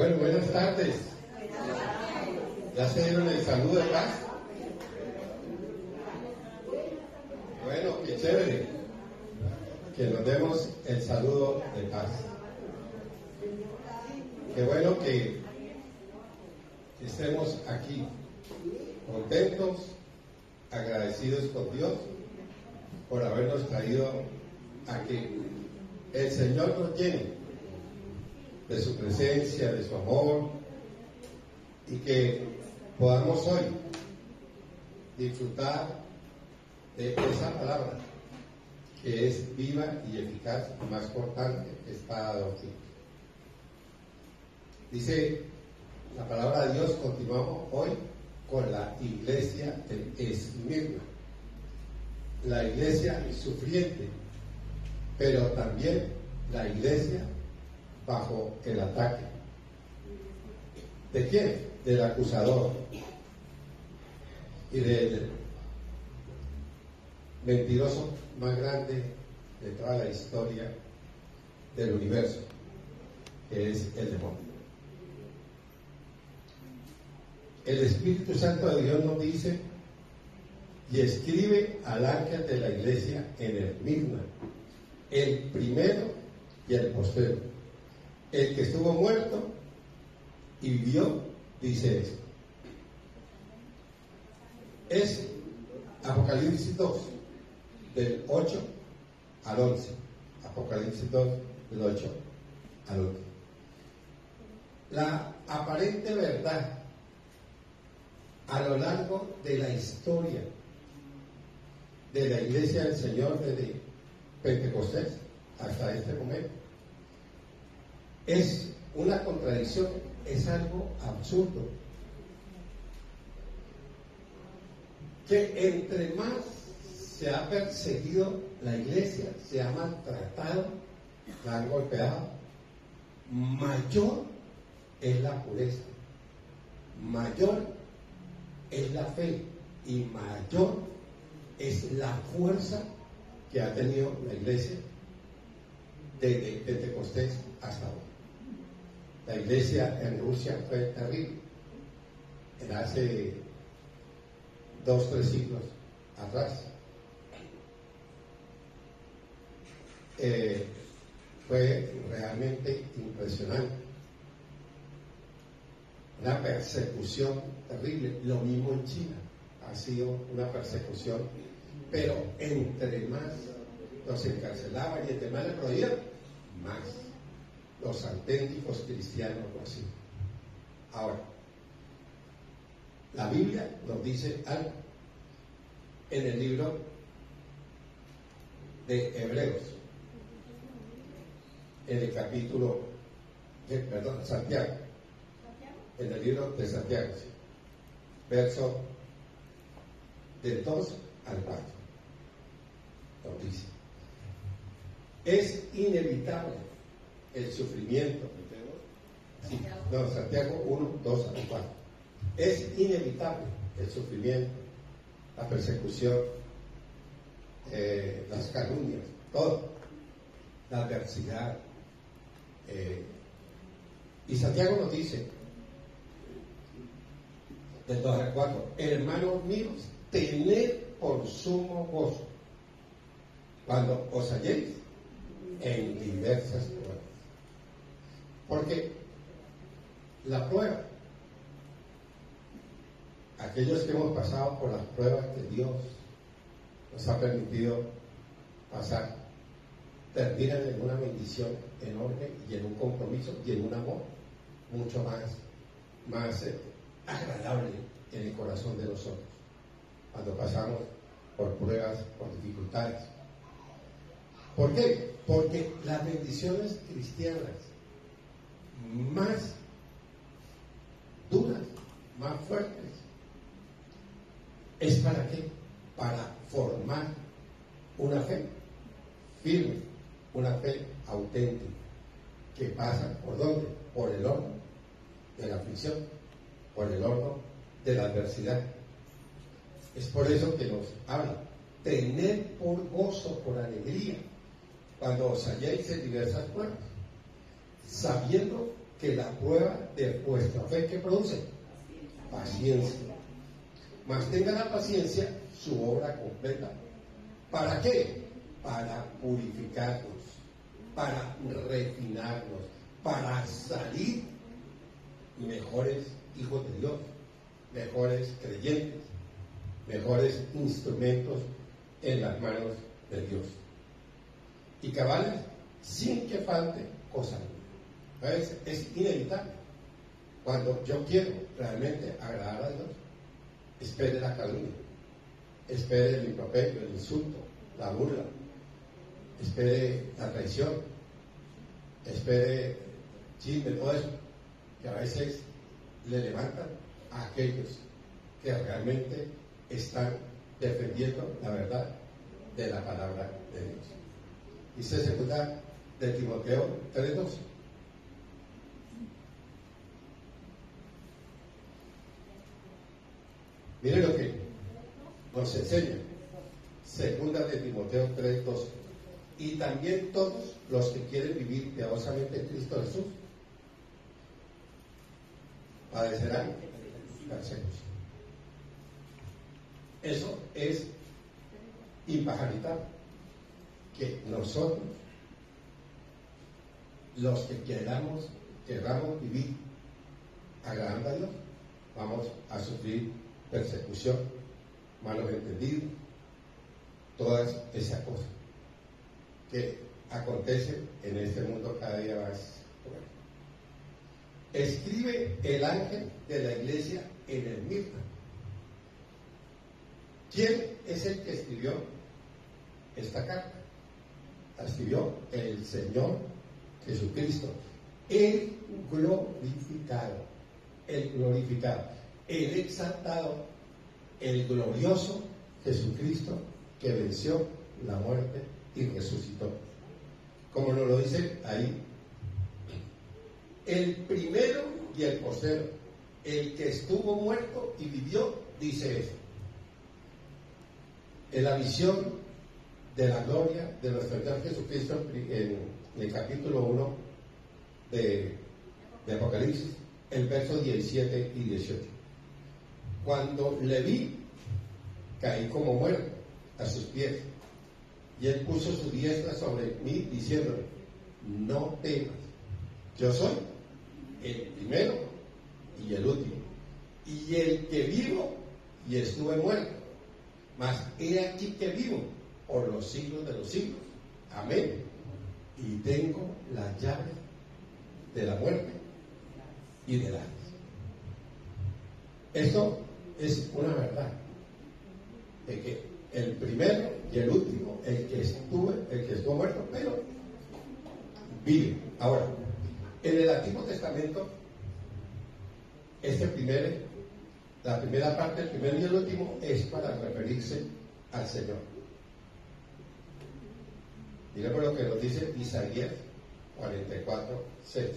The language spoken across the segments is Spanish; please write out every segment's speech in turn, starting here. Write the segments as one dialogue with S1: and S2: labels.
S1: Bueno, buenas tardes. ¿Ya se dieron el saludo de paz? Bueno, qué chévere que nos demos el saludo de paz. Qué bueno que estemos aquí, contentos, agradecidos con Dios por habernos traído a que el Señor nos llene de su presencia, de su amor, y que podamos hoy disfrutar de esa palabra que es viva y eficaz, más cortante que espada de filo. Dice la palabra de Dios, continuamos hoy con la iglesia de Esmirna, la iglesia sufriente, pero también la iglesia bajo el ataque. ¿De quién? Del acusador y del mentiroso más grande de toda la historia del universo, que es el demonio. El Espíritu Santo de Dios nos dice: y escribe al ángel de la iglesia en Esmirna, el primero y el postero, el que estuvo muerto y vivió, dice esto. Es Apocalipsis 2, del 8 al 11. Apocalipsis 2, del 8 al 11. La aparente verdad a lo largo de la historia de la iglesia del Señor desde Pentecostés hasta este momento es una contradicción, es algo absurdo, que entre más se ha perseguido la iglesia, se ha maltratado, la han golpeado, mayor es la pureza, mayor es la fe y mayor es la fuerza que ha tenido la iglesia desde Pentecostés hasta hoy. La iglesia en Rusia fue terrible. Era hace 2-3 siglos atrás. Fue realmente impresionante. Una persecución terrible. Lo mismo en China. Ha sido una persecución, pero entre más los encarcelaban y entre más les prohibían, más los auténticos cristianos lo hacían. Ahora, la Biblia nos dice algo en el libro de Hebreos, en el capítulo, Santiago, en el libro de Santiago, sí, verso del 2 al 4, nos dice: es inevitable el sufrimiento. Sí, no, Santiago 1, 2 al 4. Es inevitable el sufrimiento, la persecución, las calumnias, todo, la adversidad. Y Santiago nos dice, del 2 al 4, hermanos míos, tened por sumo gozo cuando os halléis en diversas pruebas. Porque la prueba, aquellos que hemos pasado por las pruebas que Dios nos ha permitido pasar, terminan en una bendición enorme y en un compromiso y en un amor mucho más agradable en el corazón de nosotros cuando pasamos por pruebas, por dificultades. ¿Por qué? Porque las bendiciones cristianas más duras, más fuertes, ¿es para qué? Para formar una fe firme, una fe auténtica, que pasa ¿por dónde? Por el horno de la aflicción, por el horno de la adversidad. Es por eso que nos habla: tened por gozo, por alegría, cuando os halléis en diversas pruebas, sabiendo que la prueba de vuestra fe, ¿qué produce? Paciencia. Mas tenga la paciencia su obra completa. ¿Para qué? Para purificarnos, para refinarnos, para salir mejores hijos de Dios, mejores creyentes, mejores instrumentos en las manos de Dios. Y cabales, sin que falte cosa alguna. Es inevitable. Cuando yo quiero realmente agradar a Dios, espere la calumnia, espere el improperio, el insulto, la burla, espere la traición, espere chisme, todo eso, que a veces le levantan a aquellos que realmente están defendiendo la verdad de la palabra de Dios. Dice segunda de Timoteo 3:12. Mire lo que nos enseña segunda de Timoteo 3:12. Y también todos los que quieren vivir piadosamente en Cristo Jesús padecerán persecución. Eso es impajaritable, que nosotros, los que queramos vivir agradando a Dios, vamos a sufrir persecución, malos entendidos, todas esas cosas que acontecen en este mundo cada día más. Escribe el ángel de la iglesia en Esmirna. ¿Quién es el que escribió esta carta? La escribió el Señor Jesucristo, el glorificado, el exaltado, el glorioso Jesucristo que venció la muerte y resucitó. Como nos lo dice ahí, el primero y el postero, el que estuvo muerto y vivió, dice eso. En la visión de la gloria de nuestro Señor Jesucristo en el capítulo 1 de Apocalipsis, el verso 17 y 18. Cuando le vi, caí como muerto a sus pies, y él puso su diestra sobre mí, diciéndome: no temas, yo soy el primero y el último, y el que vivo y estuve muerto, mas he aquí que vivo por los siglos de los siglos. Amén. Y tengo la llave de la muerte y del Hades. Esto es una verdad, de que el primero y el último, el que estuvo muerto, pero vive. Ahora, en el Antiguo Testamento, la primera parte, el primero y el último, es para referirse al Señor. Miremos lo que nos dice Isaías 44:6.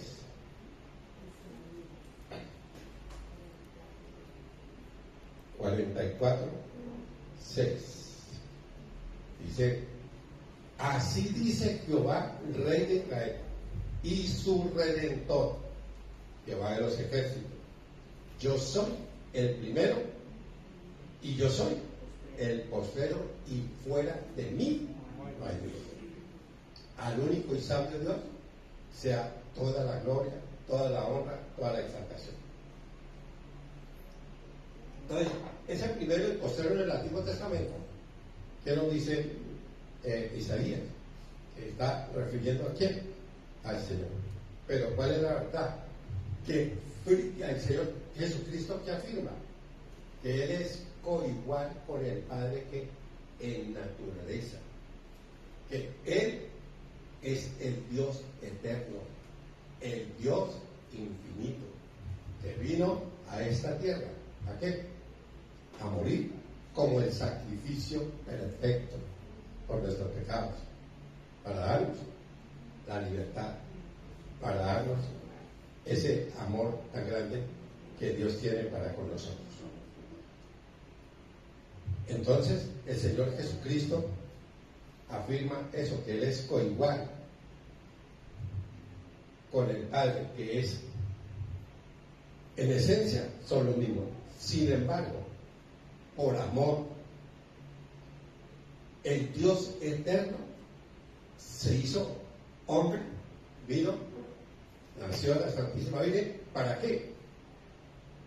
S1: Dice: así dice Jehová, Rey de Israel, y su Redentor, Jehová de los ejércitos: yo soy el primero y yo soy el postrero, y fuera de mí no hay Dios. Al único y sabio Dios sea toda la gloria, toda la honra, toda la exaltación. Entonces, ese primero y el postrero en el Antiguo Testamento, ¿qué nos dice Isaías? Que está refiriendo a quién? Al Señor. Pero ¿cuál es la verdad? Que el Señor Jesucristo, que afirma que Él es coigual con el Padre, que en naturaleza, que Él es el Dios eterno, el Dios infinito, que vino a esta tierra. ¿A qué? A morir como el sacrificio perfecto por nuestros pecados, para darnos la libertad, para darnos ese amor tan grande que Dios tiene para con nosotros. Entonces, el Señor Jesucristo afirma eso, que Él es coigual con el Padre, que es En esencia son lo mismo. Sin embargo, por amor, el Dios eterno se hizo hombre, vino, nació la Santísima Virgen. ¿Para qué?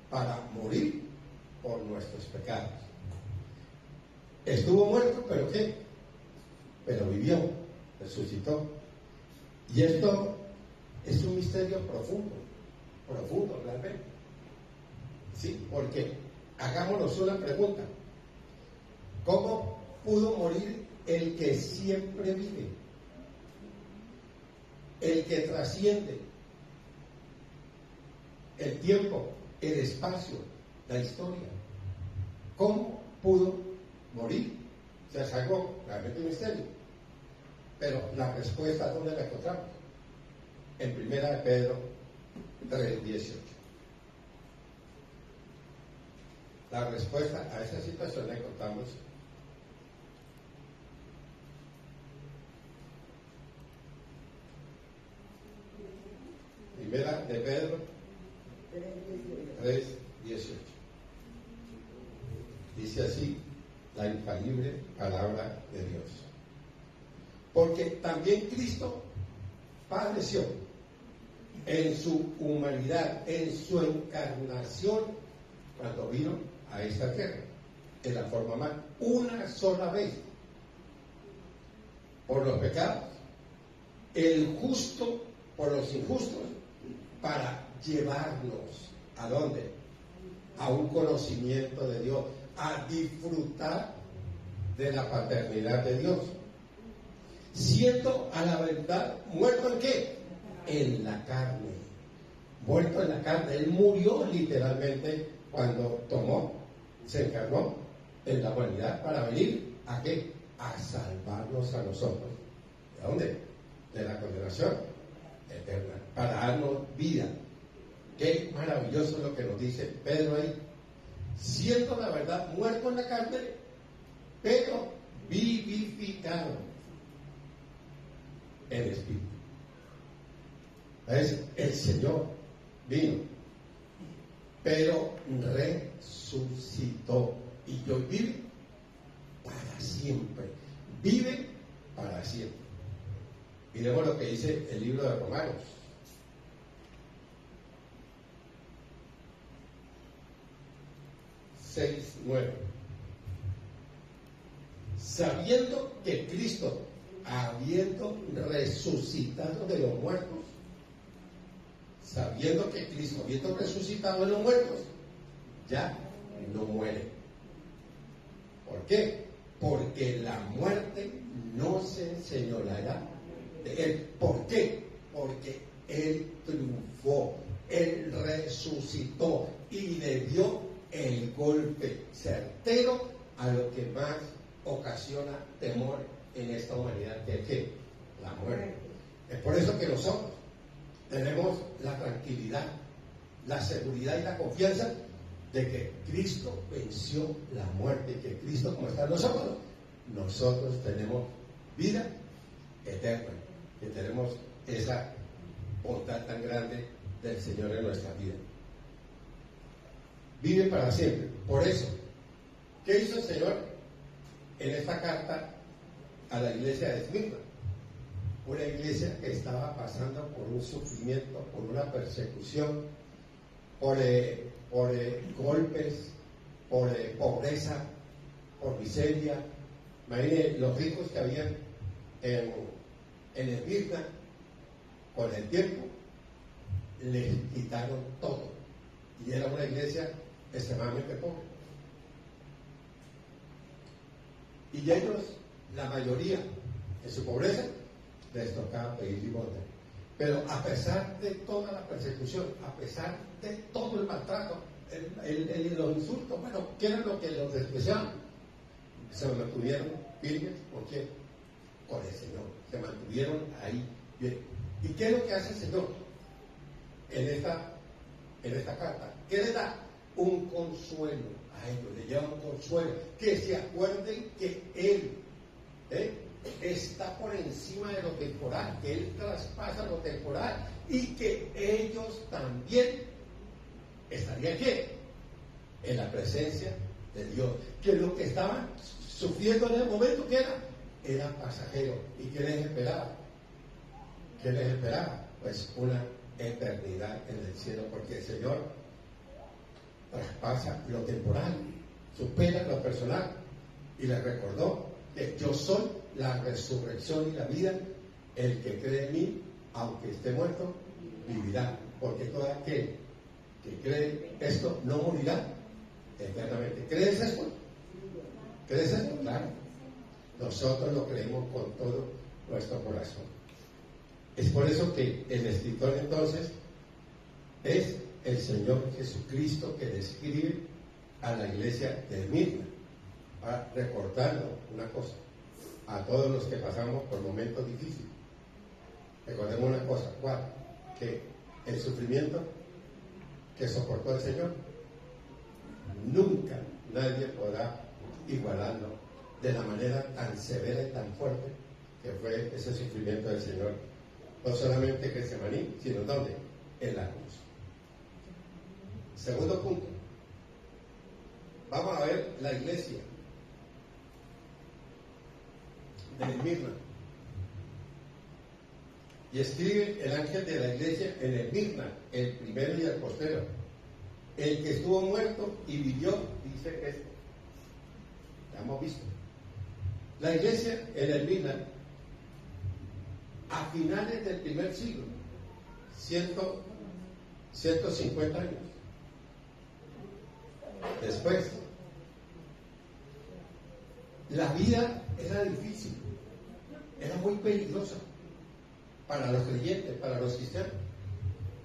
S1: Para morir por nuestros pecados. Estuvo muerto, ¿pero qué? Pero vivió, resucitó. Y esto es un misterio profundo, profundo realmente. Sí, porque hagámonos una pregunta. ¿Cómo pudo morir el que siempre vive? El que trasciende el tiempo, el espacio, la historia. ¿Cómo pudo morir? Se sacó realmente un misterio. Pero la respuesta, ¿dónde la encontramos? En 1 de Pedro 3:18. La respuesta a esa situación la encontramos Primera de Pedro 3:18. Dice así la infalible palabra de Dios. Porque también Cristo padeció en su humanidad, en su encarnación, cuando vino a esta tierra, en la forma humana, una sola vez, por los pecados, el justo por los injustos, para llevarnos, ¿a dónde? A un conocimiento de Dios, a disfrutar de la paternidad de Dios, siendo a la verdad muerto ¿en qué? En la carne, muerto en la carne. Él murió literalmente cuando se encarnó en la humanidad para venir ¿a qué? A salvarnos a nosotros. ¿De dónde? De la condenación eterna, para darnos vida. Qué maravilloso lo que nos dice Pedro ahí, siendo la verdad muerto en la carne, pero vivificado en espíritu. ¿Ves? El Señor vino, pero resucitó y hoy vive para siempre. Vive para siempre. Miremos lo que dice el libro de Romanos. Sabiendo que Cristo, habiendo resucitado de los muertos, sabiendo que Cristo, habiendo resucitado de los muertos, ya no muere. ¿Por qué? Porque la muerte no se enseñoreará de él. ¿Por qué? Porque él triunfó, él resucitó y le dio el golpe certero a lo que más ocasiona temor en esta humanidad, que es ¿qué? La muerte. Es por eso que nosotros tenemos la tranquilidad, la seguridad y la confianza de que Cristo venció la muerte, y que Cristo, como está en nosotros tenemos vida eterna, que tenemos esa bondad tan grande del Señor en nuestra vida. Vive para siempre. Por eso, ¿qué hizo el Señor en esta carta a la iglesia de Esmirna? Una iglesia que estaba pasando por un sufrimiento, por una persecución, por golpes, por pobreza, por miseria. Imagínense los ricos que habían en Esmirna, con el tiempo les quitaron todo, y era una iglesia extremadamente pobre. Y ellos, la mayoría, en su pobreza, les tocaba pedir limosna. Pero a pesar de toda la persecución, a pesar de todo el maltrato, los insultos, bueno, ¿qué era lo que los despreciaban? Se mantuvieron firmes. ¿Por qué? Con el Señor. Se mantuvieron ahí bien. ¿Y qué es lo que hace el Señor en esta carta? ¿Qué les da? Un consuelo a ellos, le lleva un consuelo, que se acuerden que Él está por encima de lo temporal, que Él traspasa lo temporal, y que ellos también estaría ¿qué? En la presencia de Dios. Que lo que estaban sufriendo en el momento que era pasajero. ¿Y qué les esperaba? ¿Qué les esperaba? Pues una eternidad en el cielo, porque el Señor traspasa lo temporal, supera lo personal, y les recordó que yo soy la resurrección y la vida. El que cree en mí, aunque esté muerto, vivirá, porque todo aquel que cree esto no morirá eternamente. ¿Crees esto? ¿Crees esto? Claro. Nosotros lo creemos con todo nuestro corazón. Es por eso que el escritor entonces es el Señor Jesucristo, que describe a la iglesia de Esmirna. Recordando una cosa, a todos los que pasamos por momentos difíciles, recordemos una cosa, ¿cuál? Que el sufrimiento que soportó el Señor, nunca nadie podrá igualarlo de la manera tan severa y tan fuerte que fue ese sufrimiento del Señor, no solamente en Getsemaní, sino ¿dónde? En la cruz. Segundo punto, vamos a ver la iglesia de Esmirna. Y escribe el ángel de la iglesia en Esmirna, el primero y el postero, el que estuvo muerto y vivió, dice esto. Ya hemos visto. La iglesia en Esmirna, a finales del primer siglo, 150 años después, la vida era difícil, era muy peligrosa para los creyentes, para los cristianos,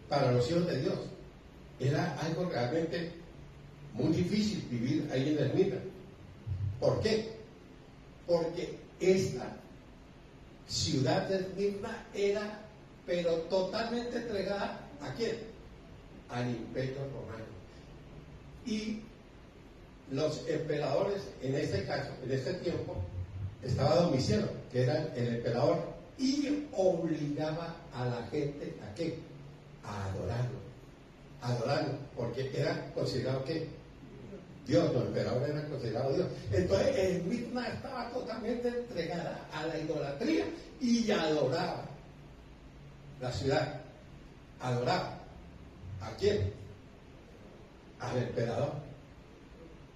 S1: para los hijos de Dios. Era algo realmente muy difícil vivir ahí en Esmirna. ¿Por qué? Porque esta ciudad de Esmirna era, pero totalmente entregada ¿a quién? Al Imperio Romano. Y los emperadores, en este caso, en este tiempo, estaba Domiciano, que era el emperador, y obligaba a la gente ¿a qué? A adorarlo, porque era considerado ¿qué? Dios. Los emperadores eran considerados Dios. Entonces Esmirna estaba totalmente entregada a la idolatría y adoraba la ciudad. Adoraba ¿a quién? Al emperador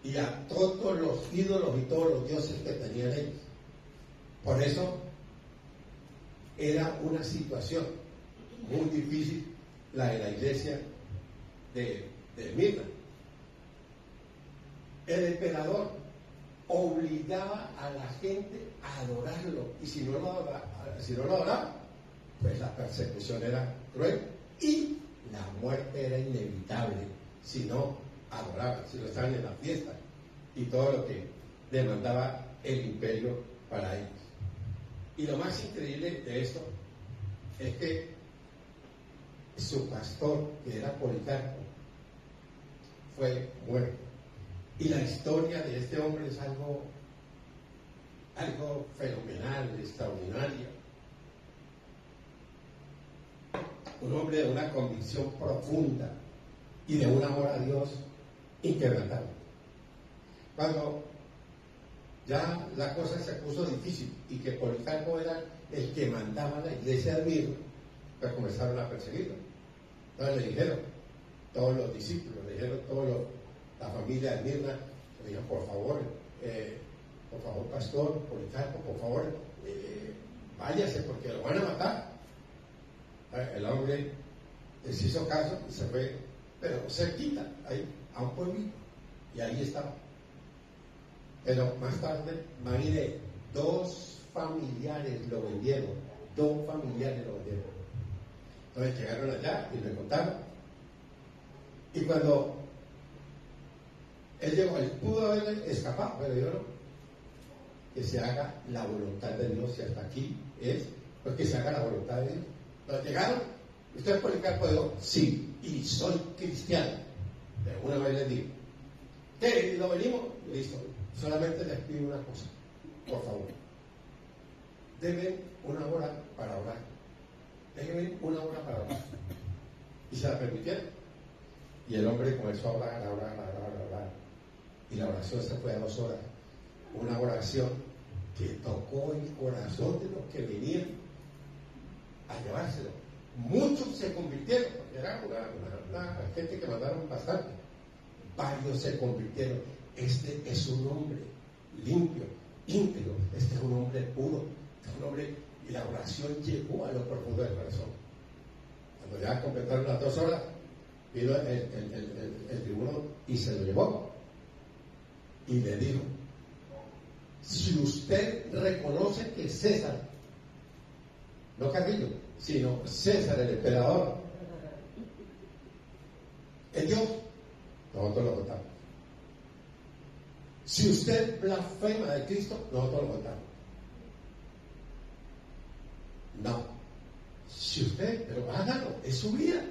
S1: y a todos los ídolos y todos los dioses que tenían ellos. Por eso era una situación muy difícil la de la iglesia de Esmirna. El emperador obligaba a la gente a adorarlo, y si no lo adoraba, pues la persecución era cruel y la muerte era inevitable si no adoraban, si no estaban en la fiesta y todo lo que demandaba el imperio para ellos. Y lo más increíble de esto es que su pastor, que era Policarpo, fue muerto. Y la historia de este hombre es algo fenomenal, extraordinario. Un hombre de una convicción profunda y de un amor a Dios inquebrantable. Cuando ya la cosa se puso difícil y que Policarpo era el que mandaba a la iglesia de Esmirna, pues comenzaron a perseguirlo. Entonces le dijeron todos los discípulos, le dijeron la familia de Esmirna, le dijeron por favor, pastor Policarpo, por favor, váyase porque lo van a matar. El hombre les hizo caso y se fue, pero cerquita, ahí, a un pueblito, y ahí estaba. Pero más tarde, imagínate, dos familiares lo vendieron. Entonces llegaron allá y le contaron. Y cuando él llegó, él pudo haber escapado, pero yo no. Que se haga la voluntad de Dios, y hasta aquí es, pues que se haga la voluntad de Dios. Entonces llegaron, ¿usted es Policarpo? Dijo, sí, y soy cristiano. De una vez les digo, ¿qué? ¿Y lo venimos? Listo. Solamente les pido una cosa, por favor. Deben una hora para orar. Deben una hora para orar. Y se la permitieron. Y el hombre comenzó a orar. Y la oración se fue a 2 horas. Una oración que tocó el corazón de los que venían a llevárselo. Muchos se convirtieron, porque era una gente que mandaron bastante. Varios se convirtieron. Este es un hombre limpio, íntegro. Este es un hombre puro. Este es un hombre. Y la oración llegó a lo profundo del corazón. Cuando ya completaron las 2 horas, vino el tribuno y se lo llevó. Y le dijo: si usted reconoce que César, no Carrillo, sino César, el emperador, es Dios, nosotros lo votamos. Si usted blasfema de Cristo, nosotros lo votamos. No. Si usted, pero hágalo, es su vida.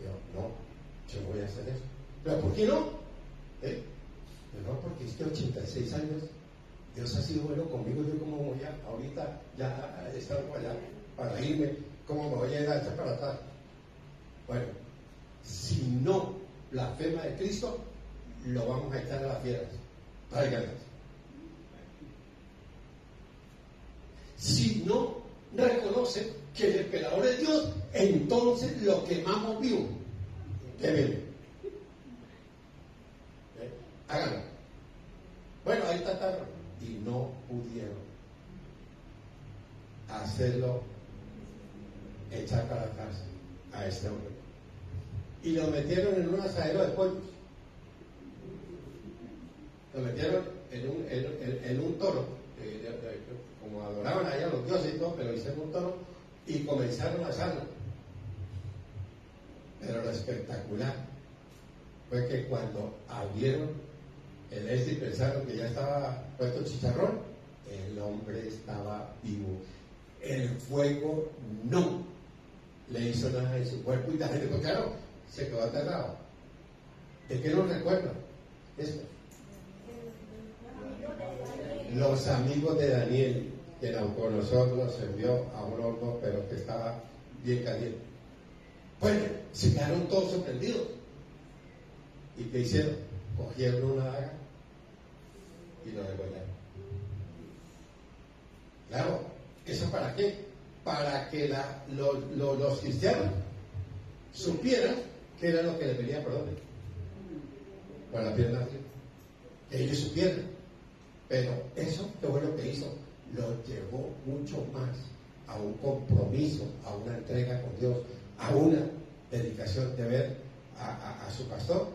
S1: Yo, no, yo no voy a hacer eso. ¿Pero por qué no? No, porque este 86 años, Dios ha sido bueno conmigo. Yo como voy a, ahorita ya estamos allá para irme, ¿cómo me voy a ir a echar para atrás? Bueno, si no blasfema de Cristo, lo vamos a echar a las fieras. Tráiganlas. Si no reconoce que el emperador es Dios, entonces lo quemamos vivo. Quémelo. Háganlo. Bueno, ahí trataron y no pudieron hacerlo echar para atrás a este hombre. Y lo metieron en un asadero de pollos. Lo metieron en un toro. Como adoraban allá a los dioses y todo, pero hicieron un toro y comenzaron a asarlo. Pero lo espectacular fue que cuando abrieron el y pensaron que ya estaba puesto chicharrón, el hombre estaba vivo. El fuego no le hizo nada en su cuerpo y la gente, pues claro, se quedó aterrado. ¿De qué nos recuerda esto? Los amigos de Daniel, que Nabucodonosor los envió a un horno, pero que estaba bien caliente. Bueno, se quedaron todos sorprendidos. ¿Y qué hicieron? Cogieron una daga y lo degollaron. Claro, ¿eso para qué? Para que los cristianos supieran qué era lo que les venía por dónde. Por la pierna arriba. Que ellos supieran. Pero eso, qué bueno que hizo, lo llevó mucho más a un compromiso, a una entrega con Dios, a una dedicación de ver a su pastor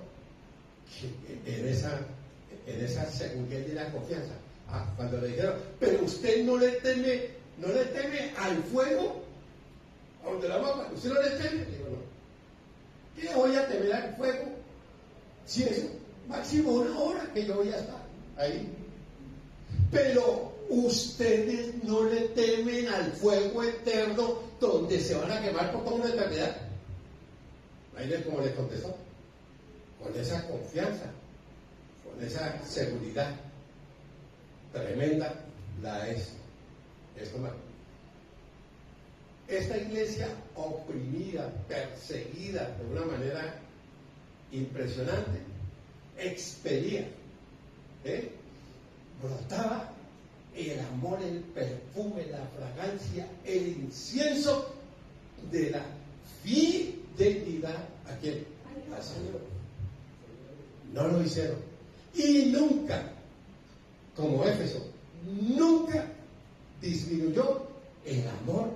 S1: en esa seguridad y la confianza. Cuando le dijeron, pero usted no le teme al fuego, a donde la mapa, usted no le teme. Digo, no. ¿Qué voy a temer al fuego? Si es máximo 1 hora que yo voy a estar ahí. Pero ustedes no le temen al fuego eterno donde se van a quemar por toda una eternidad. Ahí es como les contestó, con esa confianza, con esa seguridad tremenda la es. Esto más. Esta iglesia oprimida, perseguida de una manera impresionante, expelía, brotaba el amor, el perfume, la fragancia, el incienso de la fidelidad a quién, al Señor. No lo hicieron. Y nunca, como Éfeso, nunca disminuyó el amor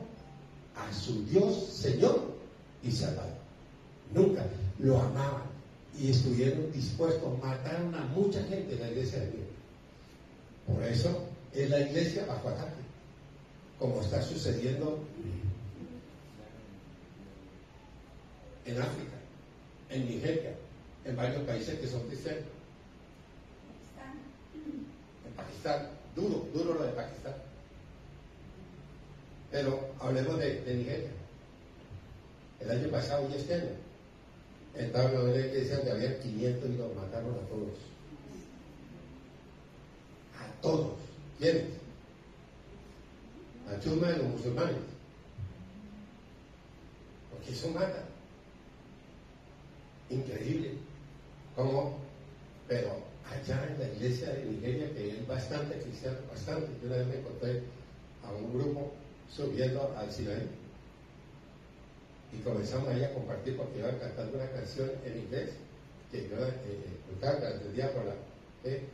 S1: a su Dios, Señor y Salvador. Nunca. Lo amaban y estuvieron dispuestos, mataron a mucha gente en la iglesia de Dios. Por eso es la iglesia bajo ataque, como está sucediendo en África, en Nigeria, en varios países que son cristianos. En Pakistán, duro lo de Pakistán. Pero hablemos de Nigeria. El año pasado y este año entraron a una iglesia donde había 500 y los mataron a todos. A todos. ¿Quiénes? A chusma de los musulmanes. Porque eso mata. increíble, como, pero allá en la iglesia de Nigeria, que es bastante cristiano, bastante, yo una vez me encontré a un grupo subiendo al Sinaí y comenzamos ahí a compartir porque iban cantando una canción en inglés que yo escuchaba, entendía por la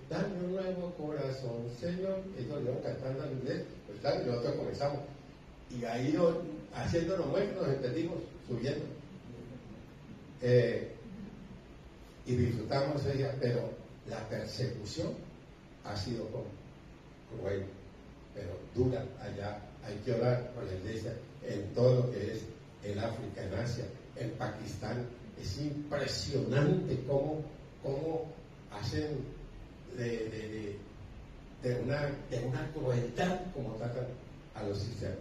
S1: dame un nuevo corazón, Señor. Ellos iban cantando en inglés, pues claro, y nosotros comenzamos y ahí haciéndonos muestras nos entendimos, subiendo y disfrutamos ese día, pero la persecución ha sido cruel, pero dura allá. Hay que orar por la iglesia en todo lo que es en África, en Asia, en Pakistán. Es impresionante cómo hacen de una crueldad como tratan a los cristianos.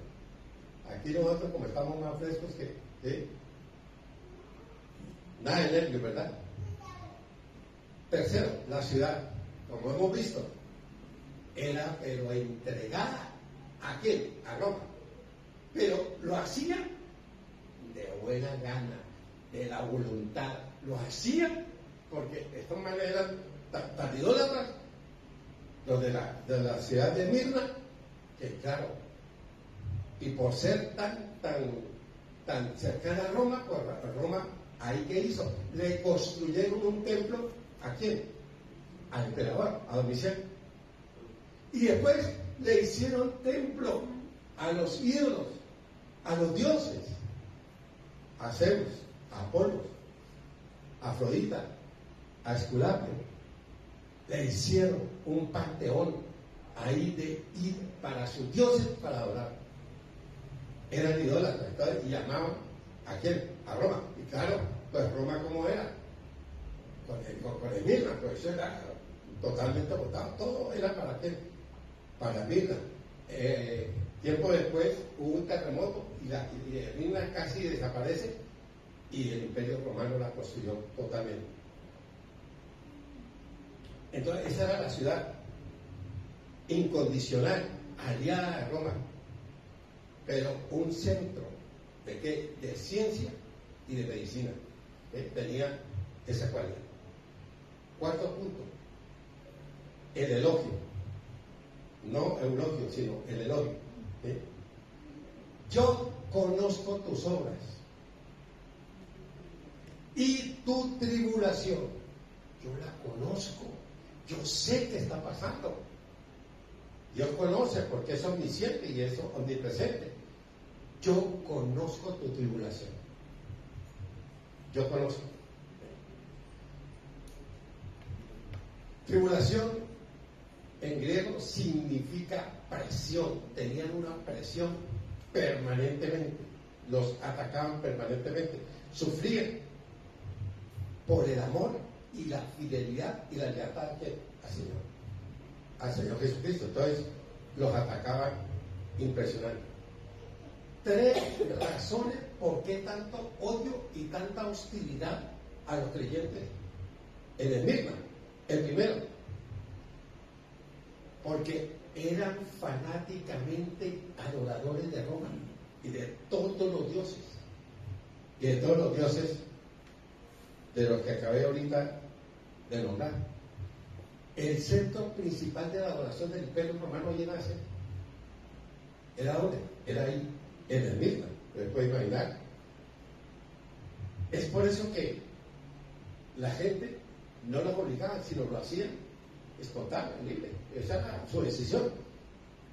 S1: Aquí nosotros, como estamos más frescos que nada de nervios, ¿verdad? Tercero, la ciudad, como hemos visto, era pero entregada ¿a quién? A Roma. Pero lo hacía de buena gana, de la voluntad. Lo hacía porque estos manes eran tan idólatras, los de la ciudad de Mirna, que claro, y por ser tan cercana a Roma, pues Roma, ¿ahí qué hizo? Le construyeron un templo, ¿a quién? Al emperador, a Domiciano. Y después le hicieron templo a los ídolos, a los dioses, a Zeus, a Apolo, a Afrodita, a Esculapio. Le hicieron un panteón ahí de ir para sus dioses para adorar. Eran idólatras, y llamaban ¿a quién? A Roma. Y claro, pues Roma ¿cómo era? Con el Mirna, pues eso era totalmente agotado. Todo era para qué? Para Mirna. Tiempo después hubo un terremoto y Mirna casi desaparece y el Imperio Romano la construyó totalmente. Entonces esa era la ciudad incondicional, aliada a Roma, pero un centro ¿de qué? De ciencia y de medicina. Tenía esa cualidad. Cuarto punto, el elogio. No eulogio, sino el elogio. Yo conozco tus obras y tu tribulación. Yo la conozco. Yo sé qué está pasando. Dios conoce porque es omnisciente y es omnipresente. Yo conozco tu tribulación. Yo conozco. Tribulación en griego significa presión. Tenían una presión permanentemente. Los atacaban permanentemente. Sufrían por el amor y la fidelidad y la lealtad al Señor Jesucristo. Entonces los atacaban impresionante. 3 razones por qué tanto odio y tanta hostilidad a los creyentes en el Mirna. El primero, porque eran fanáticamente adoradores de Roma y de todos los dioses, y de todos los dioses de los que acabé ahorita de nombrar. El centro principal de la adoración del Imperio Romano allí en Asia ¿era dónde? Era ahí, en el Mirna. Ustedes pueden imaginar. Es por eso que la gente no los obligaban, sino lo hacían espontáneo, libre. Esa era su decisión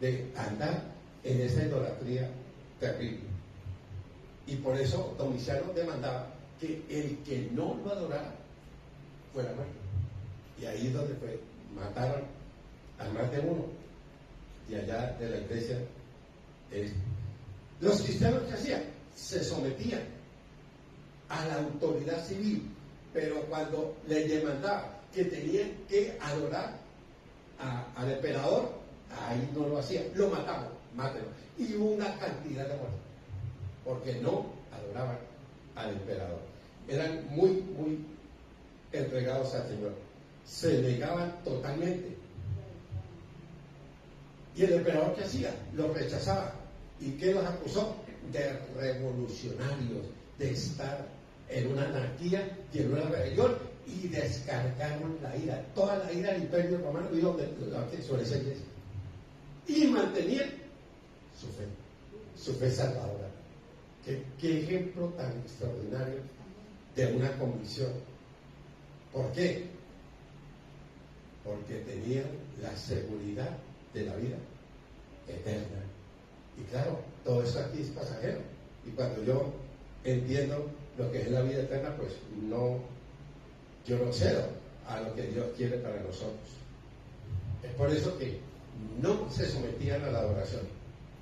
S1: de andar en esa idolatría terrible. Y por eso Domiciano demandaba que el que no lo adorara fuera muerto. Y ahí es donde mataron a más de uno de allá de la iglesia. Los cristianos, ¿qué hacían? Se sometían a la autoridad civil, pero cuando les demandaba que tenían que adorar al emperador, ahí no lo hacían, lo mataban, mátenlo. Y hubo una cantidad de muertos, porque no adoraban al emperador. Eran muy entregados al Señor. Se negaban totalmente. ¿Y el emperador qué hacía? Los rechazaba. ¿Y qué los acusó? De revolucionarios, de estar en una anarquía y en una rebelión y descargaron la ira. Toda la ira del Imperio Romano vino sobre esa iglesia. Y mantenían su fe salvadora. ¿Qué ejemplo tan extraordinario de una convicción? ¿Por qué? Porque tenían la seguridad de la vida eterna. Y claro, todo eso aquí es pasajero. Y cuando yo entiendo lo que es la vida eterna, pues yo no cedo a lo que Dios quiere para nosotros. Es por eso que no se sometían a la adoración.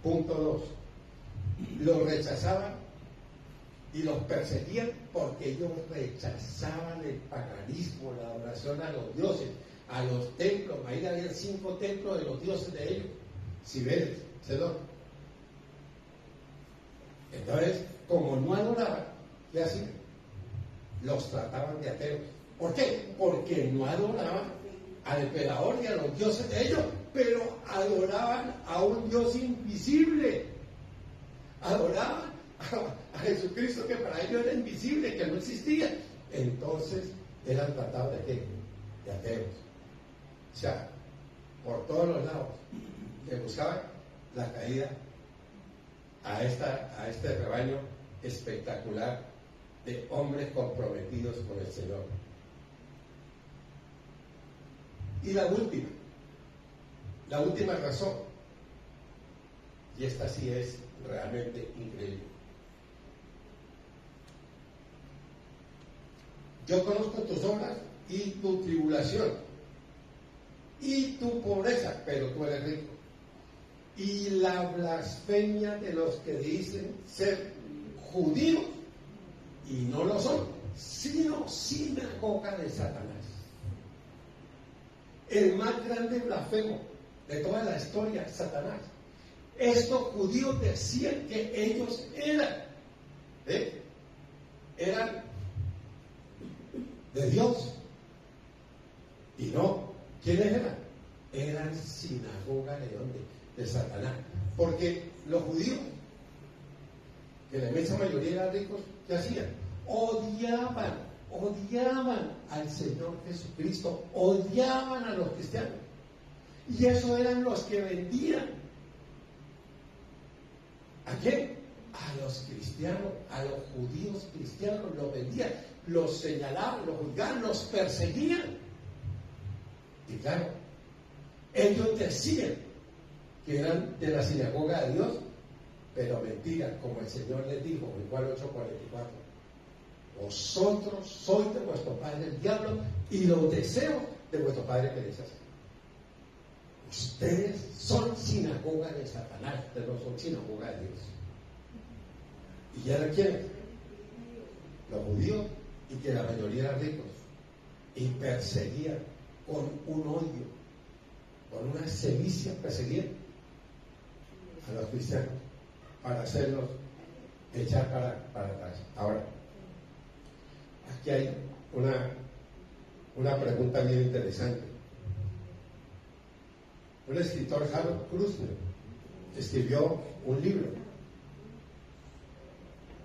S1: Punto 2. Los rechazaban y los perseguían porque ellos rechazaban el paganismo, la adoración a los dioses, a los templos. Ahí había 5 templos de los dioses de ellos. Cibeles, Sedón. Entonces, como no adoraban, ¿qué hacían? Los trataban de ateos. ¿Por qué? Porque no adoraban al emperador y a los dioses de ellos, pero adoraban a un Dios invisible. Adoraban a Jesucristo, que para ellos era invisible, que no existía. Entonces eran tratados de qué? De ateos. O sea, por todos los lados le buscaban la caída a este rebaño espectacular de hombres comprometidos con el Señor. Y la última razón, y esta sí es realmente increíble. Yo conozco tus obras y tu tribulación y tu pobreza, pero tú eres rico. Y la blasfemia de los que dicen ser judíos y no lo son, sino sinagoga de Satanás. El más grande blasfemo de toda la historia, Satanás. Estos judíos decían que ellos eran de Dios. Y no, ¿quiénes eran? Eran sinagoga de ¿dónde? De Satanás. Porque los judíos, que la inmensa mayoría eran ricos, ¿qué hacían? Odiaban al Señor Jesucristo, odiaban a los cristianos. Y esos eran los que vendían. ¿A quién? A los cristianos, a los judíos cristianos, los vendían, los señalaban, los juzgaban, los perseguían. Y claro, ellos decían que eran de la sinagoga de Dios, pero mentira, como el Señor les dijo en Juan 8:44. Vosotros sois de vuestro padre el diablo y los deseos de vuestro padre que les hace. Ustedes son sinagoga de Satanás, ustedes no son sinagoga de Dios. ¿Y eran quiénes? Los judíos, y que la mayoría eran ricos, y perseguían con un odio, con una sevicia, perseguían a los cristianos para hacerlos echar para atrás. Ahora, aquí hay una pregunta bien interesante. Un escritor, Harold Krusner, escribió un libro.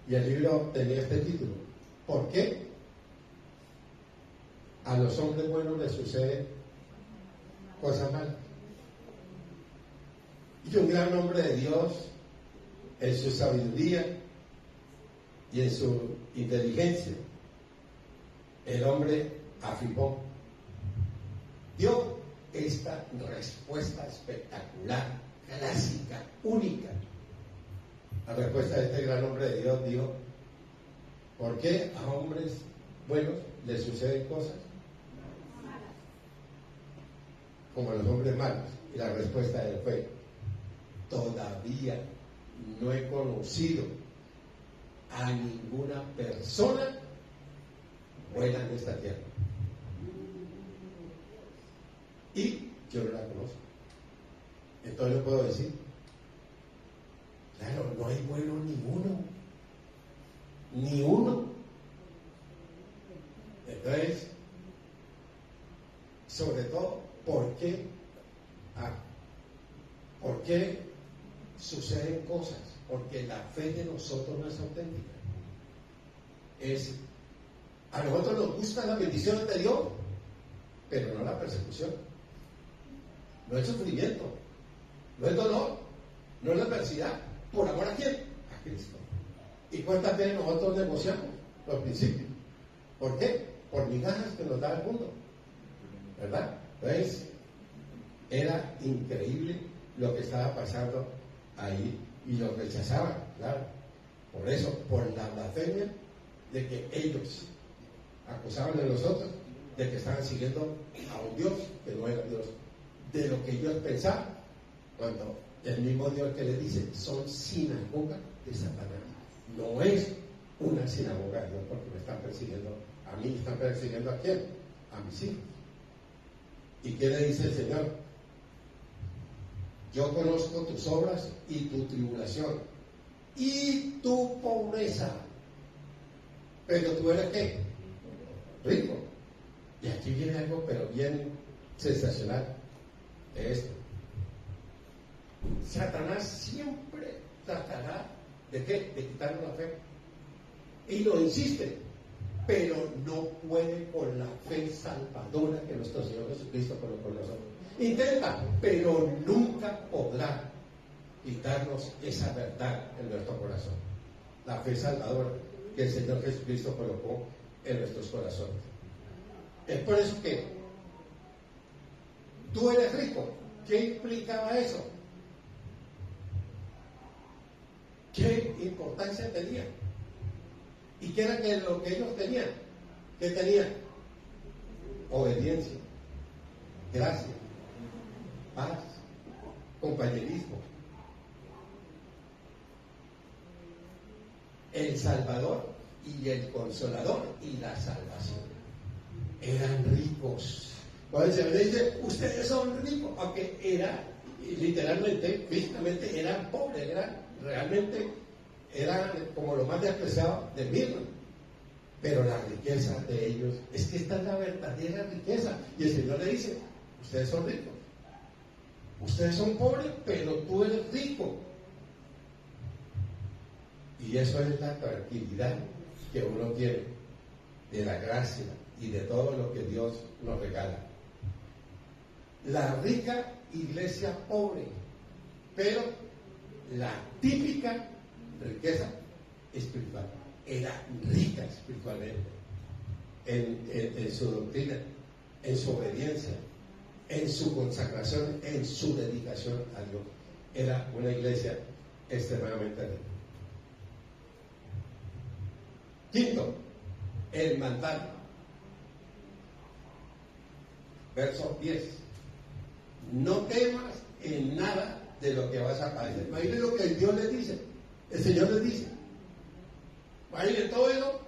S1: Y el libro tenía este título: ¿por qué a los hombres buenos les suceden cosas malas? Y un gran hombre de Dios, en su sabiduría y en su inteligencia, el hombre afirmó, dio esta respuesta espectacular, clásica, única. La respuesta de este gran hombre de Dios dijo: ¿por qué a hombres buenos les suceden cosas como a los hombres malos? Y la respuesta de él fue: todavía no he conocido a ninguna persona buena en esta tierra. Y yo no la conozco. Entonces le puedo decir, claro, no hay bueno ni uno. Entonces, sobre todo, ¿por qué suceden cosas? Porque la fe de nosotros no es auténtica. Es A nosotros nos gustan las bendiciones de Dios, pero no la persecución. No es sufrimiento, no es dolor, no es la adversidad. ¿Por amor a quién? A Cristo. ¿Y cuántas veces nosotros negociamos los principios? ¿Por qué? Por migajas que nos da el mundo, ¿verdad? Entonces, era increíble lo que estaba pasando ahí y lo rechazaban, claro. Por eso, por la blasfemia de que ellos acusaban de nosotros de que estaban siguiendo a un Dios que no era Dios, de lo que ellos pensaban, cuando el mismo Dios que les dice son sinagoga de Satanás. No es una sinagoga de Dios, porque me están persiguiendo a mí. ¿Están persiguiendo a quién? A mis hijos. ¿Y qué le dice el Señor? Yo conozco tus obras y tu tribulación y tu pobreza, pero tú eres ¿qué? Rico. Y aquí viene algo pero bien sensacional de esto. Satanás siempre tratará ¿de qué? De quitarnos la fe. Y lo insiste, pero no puede con la fe salvadora que nuestro Señor Jesucristo colocó en nosotros. Intenta, pero nunca podrá quitarnos esa verdad en nuestro corazón. La fe salvadora que el Señor Jesucristo colocó en nuestros corazones. Es por eso que tú eres rico. ¿Qué implicaba eso? ¿Qué importancia tenía? ¿Y qué era que lo que ellos tenían? ¿Qué tenían? Obediencia, gracia, paz, compañerismo. El Salvador y el Consolador y la salvación. Eran ricos. Cuando el Señor le dice, ustedes son ricos, aunque era, literalmente, físicamente, eran pobres, eran como lo más despreciado del mismo. Pero la riqueza de ellos, es que esta es la verdadera riqueza. Y el Señor le dice, ustedes son ricos. Ustedes son pobres, pero tú eres rico. Y eso es la tranquilidad que uno tiene de la gracia y de todo lo que Dios nos regala. La rica iglesia pobre, pero la típica riqueza espiritual era rica espiritualmente en su doctrina, en su obediencia, en su consagración, en su dedicación a Dios. Era una iglesia extremadamente rica. Quinto, el mandato. Verso 10. No temas en nada de lo que vas a padecer. Imagínense lo que Dios les dice. El Señor les dice. Imagínense todo eso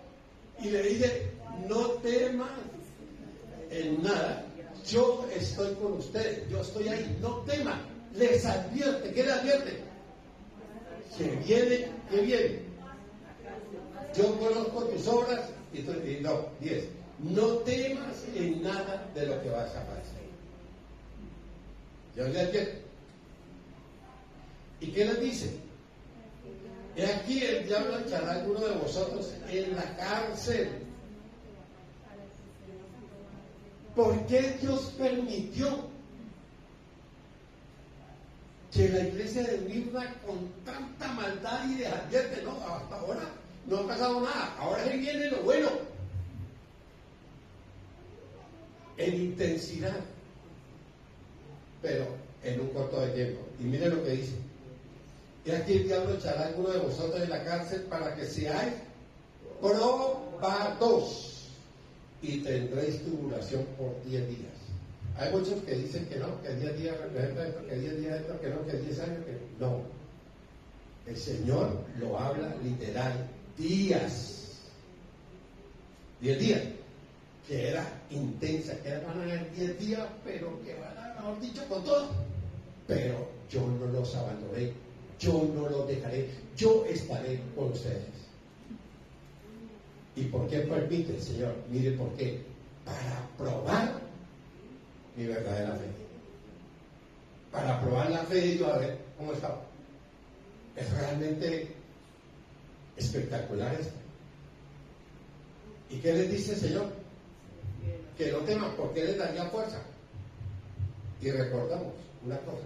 S1: y le dice, no temas en nada. Yo estoy con ustedes. Yo estoy ahí. No teman. Les advierte. ¿Qué les advierte? Que viene, que viene. Yo conozco tus obras y 10. No temas en nada de lo que vas a padecer. Yo le advierto. ¿Y qué les dice? Y aquí el diablo echará a alguno de vosotros en la cárcel. ¿Por qué Dios permitió que la iglesia de Mirna con tanta maldad y advierte? No, hasta ahora no ha pasado nada. Ahora sí viene lo bueno. En intensidad, pero en un corto de tiempo. Y mire lo que dice. Y aquí el diablo echará a alguno de vosotros en la cárcel para que seáis probados y tendréis tribulación por 10 días. Hay muchos que dicen que no, que 10 días representa esto, que 10 días esto, que no, que 10 años, que no. El Señor lo habla literal, días. 10 días. Que era intensa, que van a haber 10 días, pero que van a, mejor dicho, con todo. Pero yo no los abandonaré, yo no los dejaré, yo estaré con ustedes. ¿Y por qué permite el Señor? Mire por qué. Para probar mi verdadera fe. Para probar la fe de yo, a ver cómo estaba. Es realmente espectacular esto. ¿Y qué les dice el Señor? Que no teman, porque Él les daría fuerza. Y recordamos una cosa.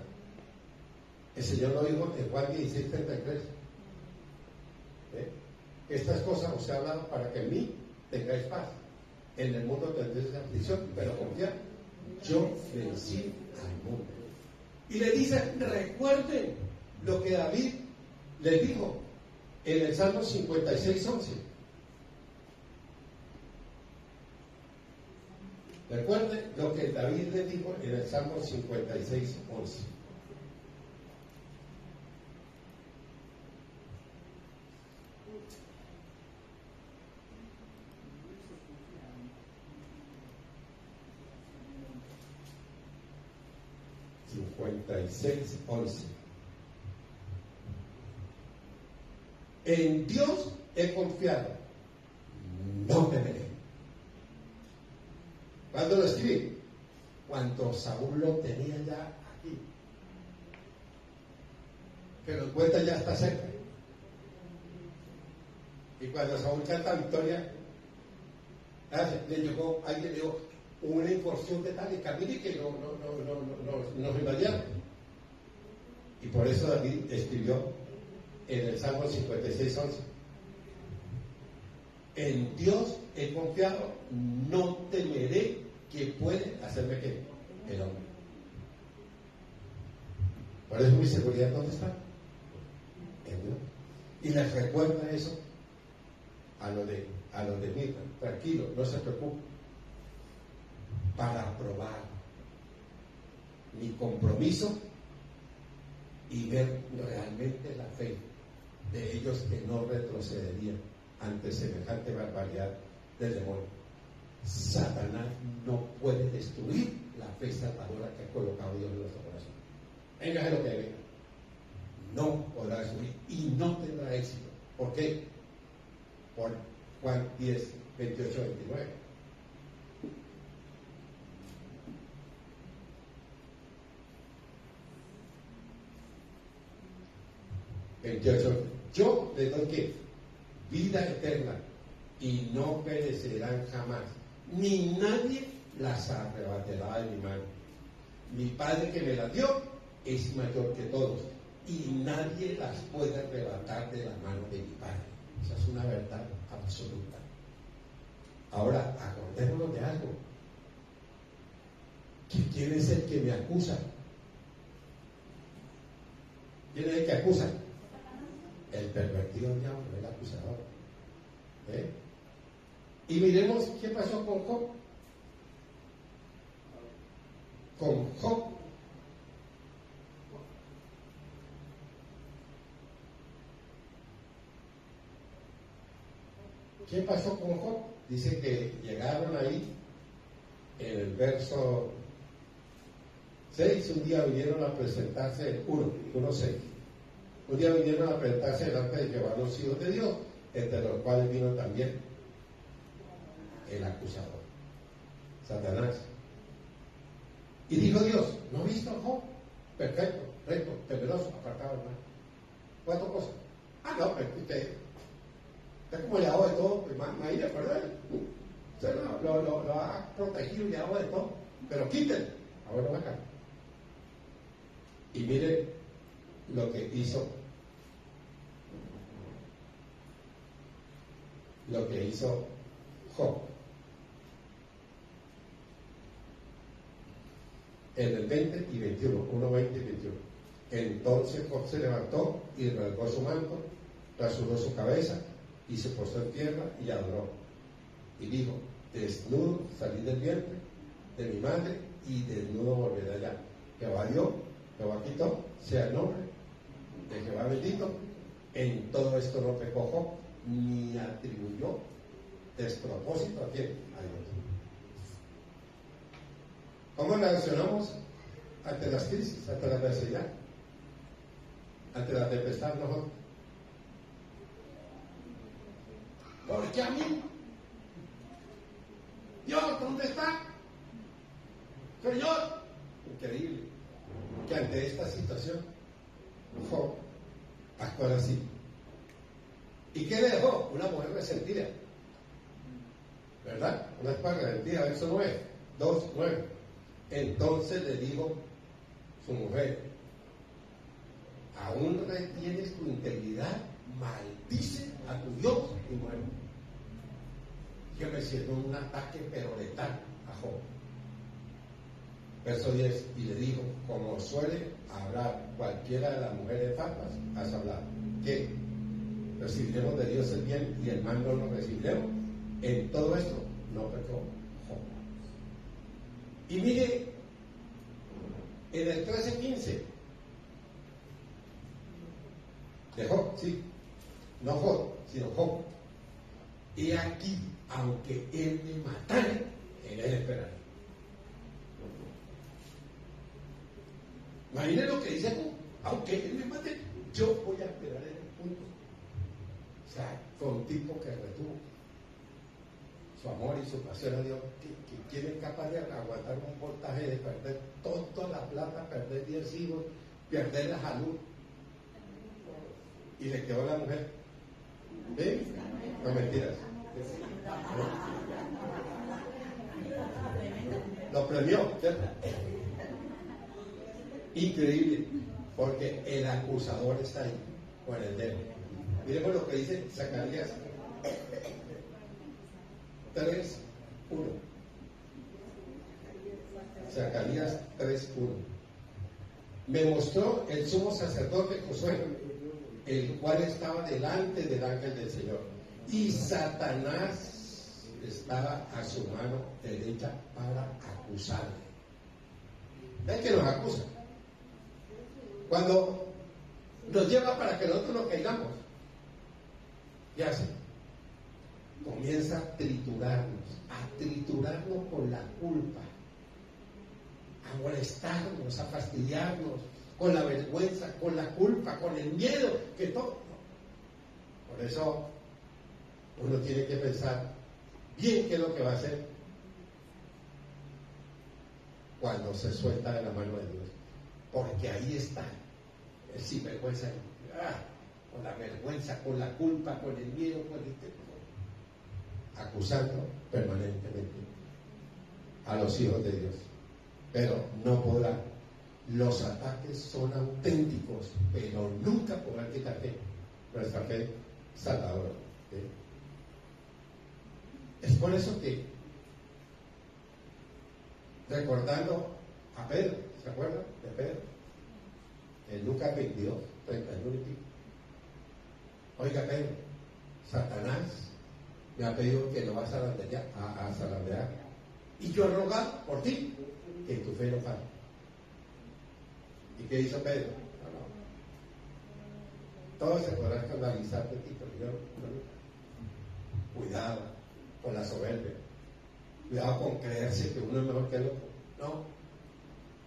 S1: El Señor lo dijo en Juan 16:33. Estas cosas os he hablado para que en mí tengáis paz. En el mundo tendréis aflicción, pero confiad. Yo vencí al mundo. Y le dice, recuerden lo que David les dijo en el Salmo 56:11. Recuerden lo que David les dijo en el Salmo 56:11. En Dios he confiado, no temeré. ¿Cuándo lo escribí? Cuando Saúl lo tenía ya aquí. Pero el cuenta ya está cerca. Y cuando Saúl canta victoria, le llegó, alguien le dijo, una incursión de tal y camine que nos invadieron. Y por eso David escribió en el Salmo 56:11: en Dios he confiado, no temeré que puede hacerme que el hombre. Por eso mi seguridad, ¿dónde está? En Dios. Y les recuerda eso a los de Mirna. Tranquilo, no se preocupen. Para probar mi compromiso y ver realmente la fe de ellos, que no retrocederían ante semejante barbaridad del demonio. Satanás no puede destruir la fe salvadora que ha colocado Dios en nuestro corazón. Venga lo que venga, no podrá destruir y no tendrá éxito. ¿Por qué? Por Juan 10:28-29. Yo les doy ¿qué? Vida eterna, y no perecerán jamás, ni nadie las arrebatará de mi mano. Mi Padre que me las dio es mayor que todos, y nadie las puede arrebatar de la mano de mi Padre. Esa es una verdad absoluta. Ahora, acordémonos de algo. ¿Quién es el que me acusa? ¿Quién es el que acusa? El pervertido diablo, el acusador. Y miremos qué pasó con Job. Con Job. ¿Qué pasó con Job? Dice que llegaron ahí en el verso 6, un día vinieron a presentarse, 1:6. Un día vinieron a presentarse delante de Jehová los hijos de Dios, entre los cuales vino también el acusador, Satanás. Y dijo Dios, ¿no visto a Job? Perfecto, recto, temeroso, apartado del mal. 4 cosas. No, pero usted está como liado de todo, pues imagínate, ¿verdad? Usted lo ha protegido y liado de todo, pero quítenlo. Ahora acá. Y mire lo que hizo Job. En el 20 y 21, 1:20 y 21. Entonces Job se levantó y rasgó su manto, rasuró su cabeza y se postró en tierra y adoró. Y dijo, desnudo salí del vientre de mi madre y desnudo volveré allá. Jehová dio, Jehová quitó, sea el nombre de Jehová bendito. En todo esto no pecó Job, ni atribuyó despropósito a quién, a Dios. ¿Cómo reaccionamos ante las crisis, ante la adversidad, ante la tempestad nosotros? ¿Por qué a mí? Dios, ¿dónde está? Señor. Increíble que ante esta situación Job actuara así. ¿Y qué le dejó? Una mujer resentida. ¿verdad? Una espada revertida, verso 9, 2, 9. Entonces le dijo su mujer: ¿aún retienes tu integridad? Maldice a tu Dios y muere. Que me siento un ataque pero letal a Job. Verso 10, y le dijo: como suele hablar cualquiera de las mujeres falsas, has hablado. ¿Qué? ¿Recibiremos de Dios el bien y el mal no lo recibiremos? En todo esto no pecó Job. Y mire, en el 13:15 de Job, sí, no Job, sino Job. Y aquí, aunque él me matara, en él esperará. Imaginen lo que dice Job: aunque él me mate, yo voy a esperar en el punto. O sea, fue un tipo que retuvo su amor y su pasión a Dios, que quién es capaz de aguantar un voltaje de perder toda la plata, perder 10 hijos, perder la salud. Y le quedó la mujer. ¿Sí? No, mentiras. Lo premió, ¿cierto? Increíble, porque el acusador está ahí, con el dedo. Miremos lo que dice Zacarías 3:1. Zacarías 3:1. Me mostró el sumo sacerdote Josué, el cual estaba delante del ángel del Señor, y Satanás estaba a su mano derecha para acusarle. ¿Ven que nos acusa? Cuando nos lleva para que nosotros nos caigamos, ¿qué hace? Comienza a triturarnos con la culpa, a molestarnos, a fastidiarnos, con la vergüenza, con la culpa, con el miedo, que todo. Por eso uno tiene que pensar bien qué es lo que va a hacer cuando se suelta de la mano de Dios, porque ahí está el sinvergüenza, con la vergüenza, con la culpa, con el miedo, con el temor, acusando permanentemente a los hijos de Dios, pero no podrá. Los ataques son auténticos, pero nunca podrán quitar nuestra fe salvadora. ¿Sí? Es por eso que, recordando a Pedro, ¿se acuerdan de Pedro? En Lucas 22, 31 y pico. Oiga, Pedro, Satanás me ha pedido que lo vas a zarandear, y yo he rogado por ti que tu fe no falle. ¿Y qué hizo Pedro? No. Todo se podrá escandalizar de ti, pero yo no. Cuidado con la soberbia. Cuidado con creerse que uno es mejor que el otro.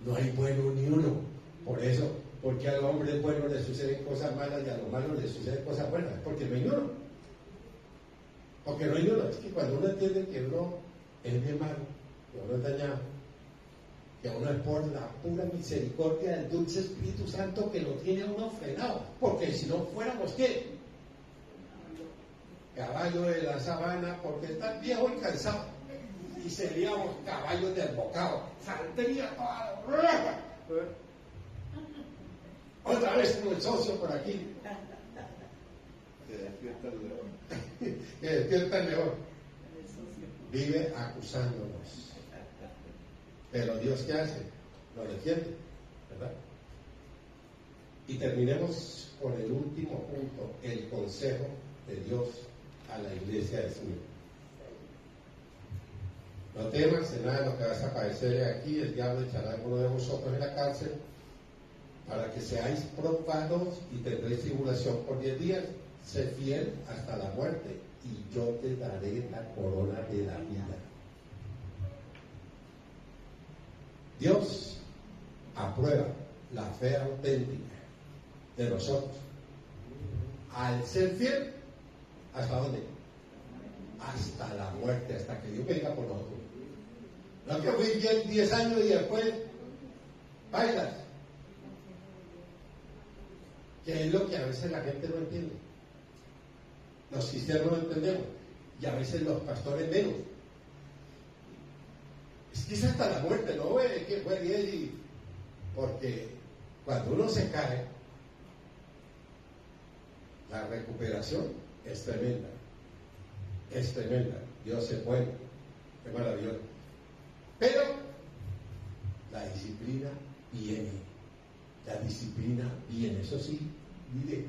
S1: No hay bueno ni uno. Por eso, porque al hombre bueno le suceden cosas malas y a los malos le suceden cosas buenas, porque no hay uno. Porque no hay uno. Es que cuando uno entiende que uno es bien malo, que uno es dañado, que uno es por la pura misericordia del dulce Espíritu Santo que lo tiene uno frenado, porque si no fuéramos, ¿qué? Caballo de la sabana, porque está viejo y cansado, y seríamos caballos del bocado, saldría toda la... Otra vez como el socio por aquí, que despierta el león, vive acusándonos. Pero Dios, ¿qué hace? Nos defiende, ¿verdad? Y terminemos con el último punto, el consejo de Dios a la iglesia de Smyrna. No temas en nada de lo que vas a padecer aquí, el diablo echará a alguno de vosotros en la cárcel, para que seáis probados y tendréis tribulación por 10 días. Sé fiel hasta la muerte, y yo te daré la corona de la vida. Dios aprueba la fe auténtica de nosotros al ser fiel. ¿Hasta dónde? Hasta la muerte, hasta que Dios venga por nosotros. No que fui fiel 10 años y después bailas, que es lo que a veces la gente no entiende. Los cristianos no entendemos, y a veces los pastores menos. Dice hasta la muerte, no ve que fue bien, porque cuando uno se cae, la recuperación es tremenda. Es tremenda. Dios es bueno. Es maravilloso. Pero la disciplina viene. La disciplina viene. Eso sí, mire,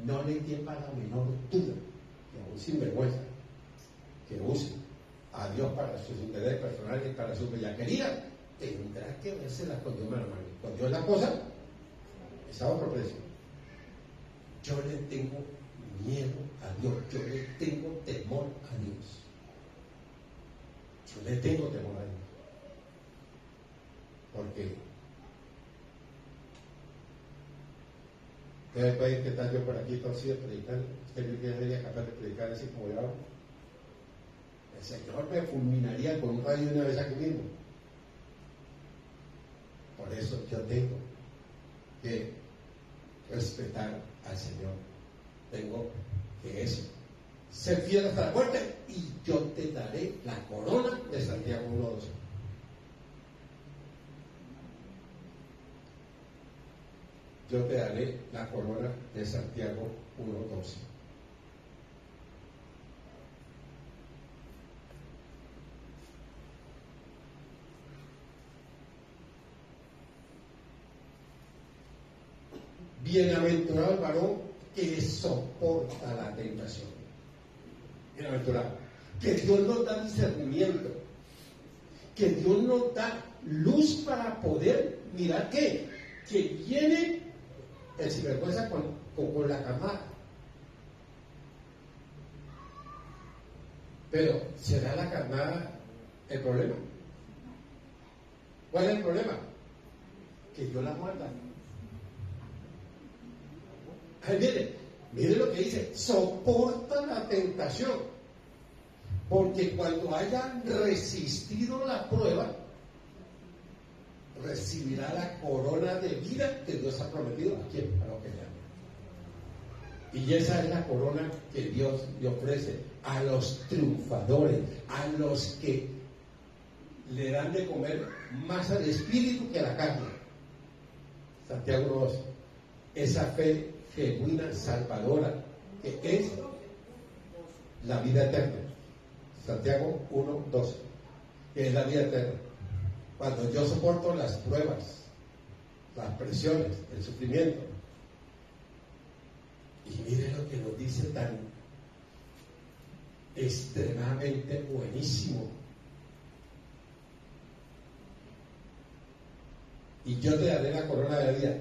S1: no le quepa la menor duda que aún sin vergüenza que use a Dios para sus intereses personales y para su bellaquería, tendrá que vérsela con Dios, hermano. Con Dios la cosa es a otro precio. Yo le tengo miedo a Dios, yo le tengo temor a Dios. Yo le tengo temor a Dios. Porque ustedes pueden que tal yo por aquí torcido predicando, usted no sería capaz de predicar así como yo hago. El Señor me fulminaría con un rayo una vez aquí mismo. Por eso yo tengo que respetar al Señor. Tengo que eso. Ser fiel hasta la muerte y yo te daré la corona de Santiago 1:12. Yo te daré la corona de Santiago 1:12. Bienaventurado el varón que soporta la tentación. Bienaventurado. Que Dios nos da discernimiento. Que Dios nos da luz para poder mirar que viene el sinvergüenza con la camada. Pero, ¿será la camada el problema? ¿Cuál es el problema? Que yo la muerda. Ahí mire lo que dice, soporta la tentación, porque cuando haya resistido la prueba, recibirá la corona de vida que Dios ha prometido a quien, a los que llaman. Y esa es la corona que Dios le ofrece a los triunfadores, a los que le dan de comer más al espíritu que a la carne. Santiago 1:12. Esa fe genuina, salvadora, que es la vida eterna. Santiago 1:12, que es la vida eterna. Cuando yo soporto las pruebas, las presiones, el sufrimiento, y mire lo que nos dice tan extremadamente buenísimo. Y yo te daré la corona de la vida.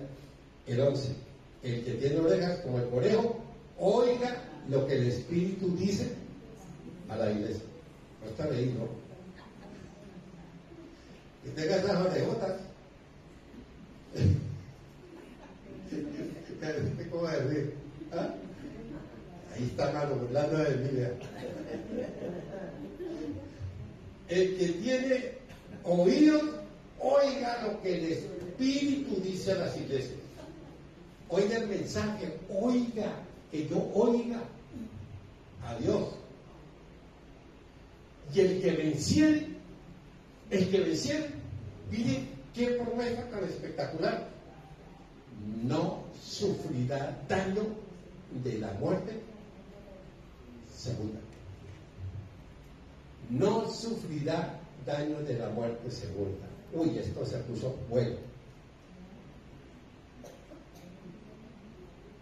S1: El 11. El que tiene orejas como el conejo, oiga lo que el Espíritu dice a la iglesia. No está leído, ¿no? Que tenga esas orejotas. ¿Cómo va a decir? ¿Ah? Ahí está mano burlando de mí. El que tiene oídos, oiga lo que el Espíritu dice a las iglesias. Oiga el mensaje, oiga, que yo oiga a Dios. Y el que venciere, mire qué promesa tan espectacular, no sufrirá daño de la muerte segunda. No sufrirá daño de la muerte segunda. Uy, esto se puso bueno.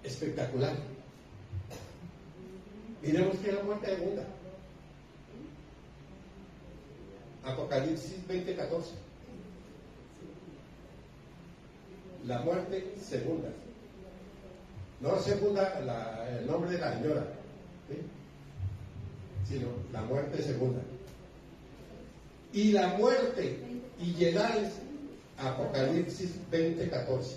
S1: Espectacular. Miremos que es la muerte segunda. Apocalipsis 20:14. La muerte segunda. No segunda el nombre de la señora, ¿sí? Sino la muerte segunda. Y la muerte y llegares, Apocalipsis 20:14.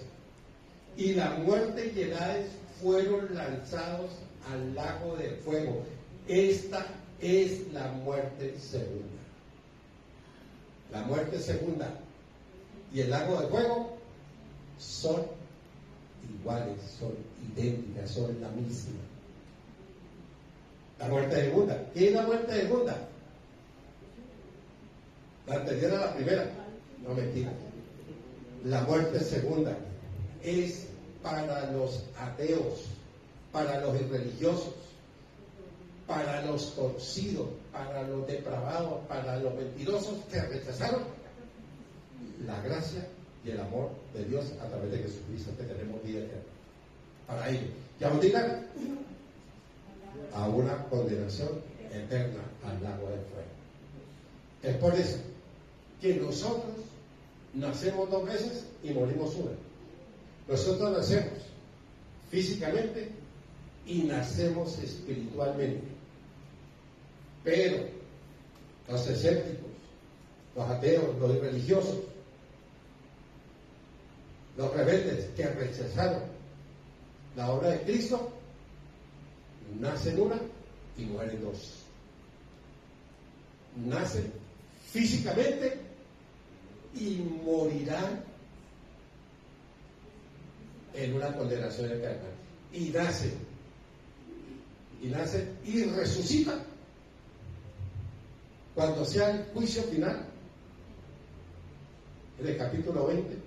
S1: Y la muerte y llegares fueron lanzados al lago de fuego. Esta es la muerte segunda. La muerte segunda y el lago de fuego son iguales, son idénticas, son la misma. La muerte segunda. ¿Qué es la muerte segunda? La anterior a la primera. No, mentira. La muerte segunda es para los ateos, para los irreligiosos, para los torcidos, para los depravados, para los mentirosos que rechazaron la gracia y el amor de Dios a través de Jesucristo, que tenemos vida eterna. Para ellos. ¿Ya nos digan? A una condenación eterna al lago de fuego. Es por eso que nosotros nacemos 2 veces y morimos una. Nosotros nacemos físicamente y nacemos espiritualmente. Pero los escépticos, los ateos, los irreligiosos, los rebeldes que rechazaron la obra de Cristo, nacen una y mueren 2. Nacen físicamente y morirán en una condenación eterna. Y nacen y resucitan cuando sea el juicio final. En el capítulo 20,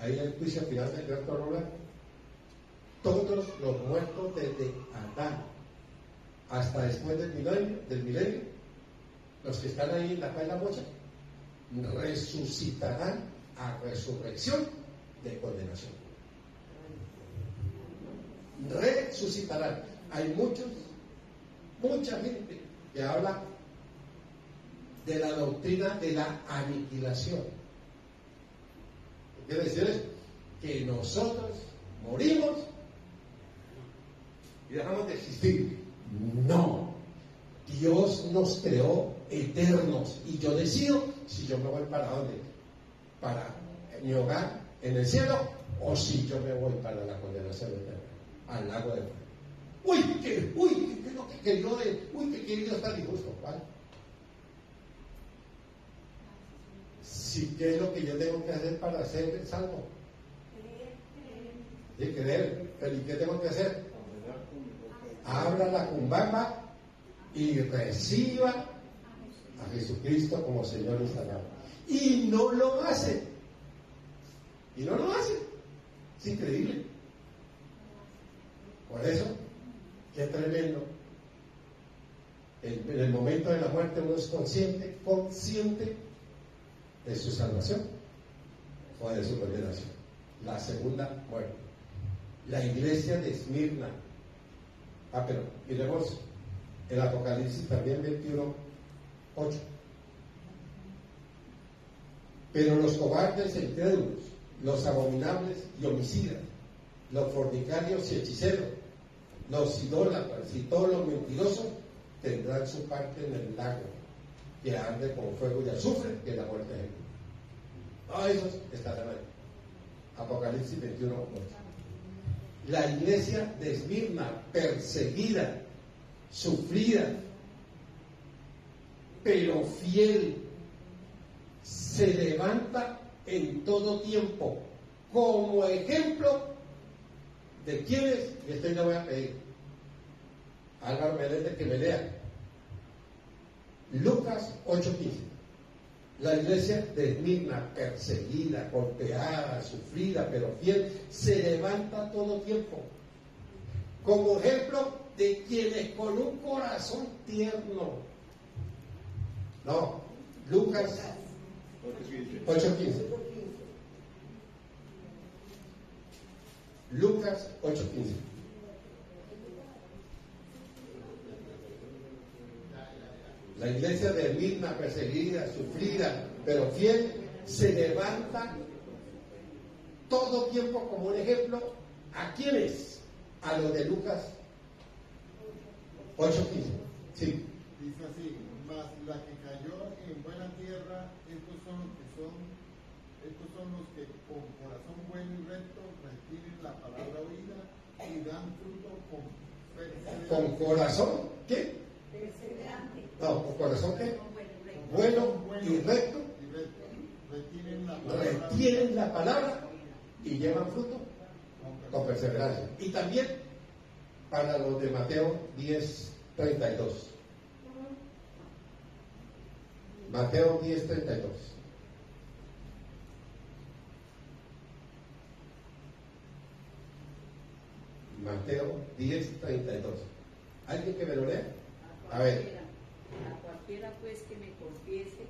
S1: ahí el juicio final del gran trono blanco. Todos los muertos desde Adán hasta después del milenio, los que están ahí en la paz y la mocha, resucitarán a resurrección de condenación. Resucitarán. Hay mucha gente que habla de la doctrina de la aniquilación. ¿Qué quiere decir eso? Que nosotros morimos y dejamos de existir. No. Dios nos creó eternos y yo decido si yo me voy para dónde, para mi hogar en el cielo, o si yo me voy para la condenación eterna, al lago de fuego. ¿Qué es lo que querido que Dios está injusto? ¿Vale? Sí, ¿qué es lo que yo tengo que hacer para ser salvo? Creer. ¿Pero y qué tengo que hacer? Abra la cumbamba y reciba a Jesucristo como Señor y Salvador. Y no lo hace. Es increíble. Por eso, qué tremendo. En el momento de la muerte uno es consciente de su salvación o de su condenación. La segunda muerte. La iglesia de Esmirna. Pero miremos el Apocalipsis también 21:8. Pero los cobardes e incrédulos, los abominables y homicidas, los fornicarios y hechiceros, los idólatras y todos los mentirosos tendrán su parte en el lago que arde con fuego y azufre, que es la muerte ejecutiva. Esos estarán ahí. Apocalipsis 21:8. La iglesia de Esmirna, perseguida, sufrida, pero fiel, se levanta en todo tiempo como ejemplo de quienes, y esto le voy a pedir a Álvaro Meléndez que me lea Lucas 8:15. La iglesia de Esmirna, perseguida, golpeada, sufrida, pero fiel, se levanta todo tiempo como ejemplo de quienes con un corazón tierno. No, Lucas 8:15. Lucas 8:15. La iglesia de Esmirna, perseguida, sufrida, pero fiel, se levanta todo tiempo como un ejemplo. ¿A quiénes? A los de Lucas 8:15. Sí.
S2: Dice así: mas la que cayó en buena tierra, estos son los que con corazón bueno y recto retienen la palabra oída y dan fruto con perseverancia.
S1: ¿Con corazón qué?
S3: Perseverante.
S1: No, ¿con corazón qué? Bueno y recto. Retienen la palabra y llevan fruto con perseverancia. Y también para los de Mateo 10:32. Mateo 10:32. Mateo 10:32. ¿Alguien que me lo lea? A ver.
S3: A cualquiera pues que me confiese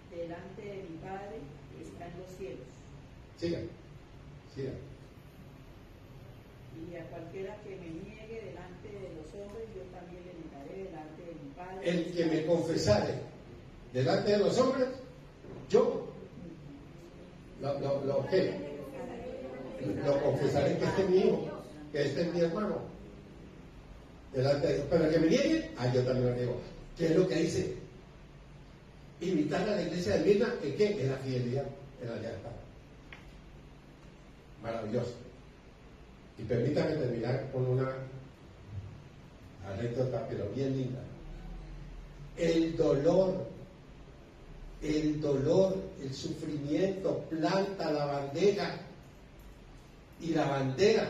S3: delante de mi Padre que está en los cielos.
S1: Sigan.
S3: Y a cualquiera que me niegue delante de los hombres, yo también le negaré delante de mi Padre.
S1: El que me confesare delante de los hombres, yo lo confesaré que este es mi hijo, que este es mi hermano. Delante de Dios. Pero el que me niegue, yo también lo niego. ¿Qué es lo que dice? Imitar a la iglesia de Mirna, ¿en qué? En la fidelidad, en la lealtad. Maravilloso. Y permítame terminar con una anécdota, pero bien linda. El dolor, el sufrimiento planta la bandera, y la bandera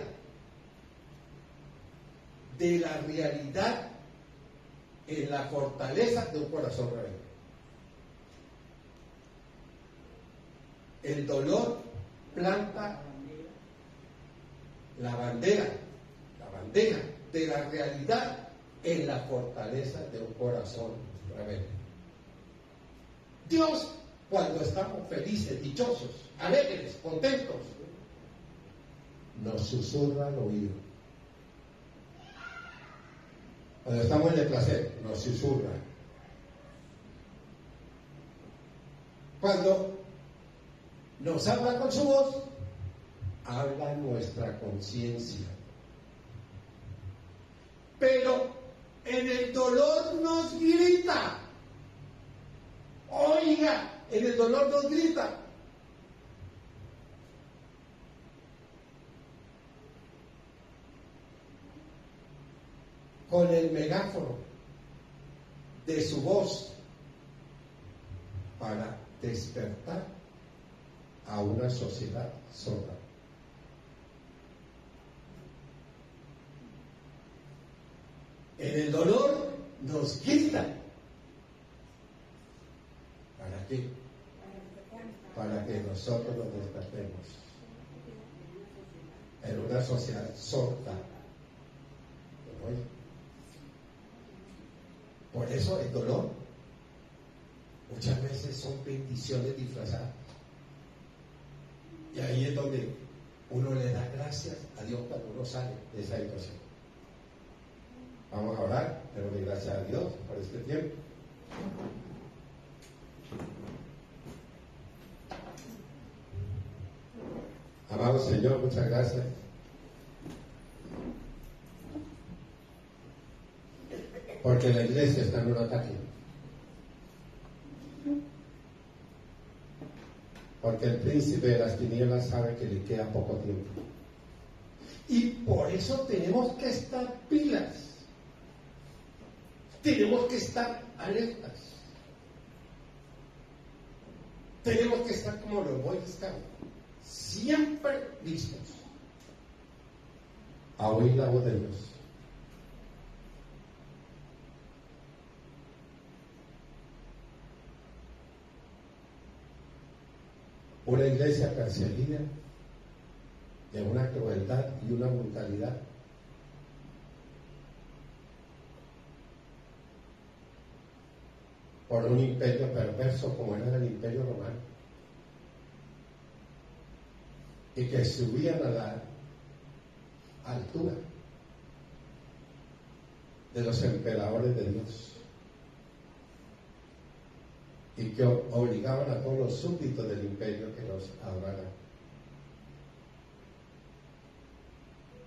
S1: de la realidad en la fortaleza de un corazón rebelde. El dolor planta la bandera de la realidad en la fortaleza de un corazón rebelde. Dios, cuando estamos felices, dichosos, alegres, contentos, nos susurra al oído. Cuando estamos en el placer, nos susurra. Cuando nos habla con su voz, habla nuestra conciencia. Pero en el dolor nos grita. Oiga, en el dolor nos grita. Con el megáfono de su voz para despertar a una sociedad sorda. En el dolor nos gritan. ¿Para qué? Para que nosotros nos despertemos. En una sociedad sorda. Por eso el dolor muchas veces son bendiciones disfrazadas. Y ahí es donde uno le da gracias a Dios cuando uno sale de esa situación. Vamos a orar, démosle gracias a Dios por este tiempo. Amado Señor, muchas gracias. Porque la iglesia está en un ataque. Porque el príncipe de las tinieblas sabe que le queda poco tiempo. Y por eso tenemos que estar pilas. Tenemos que estar alertas. Tenemos que estar como los Boy Scouts, siempre listos a oír la voz de Dios. Una iglesia perseguida de una crueldad y una brutalidad. Por un imperio perverso como era el imperio romano. Y que subían a la altura de los emperadores de Dios. Y que obligaban a todos los súbditos del imperio que los adoraran.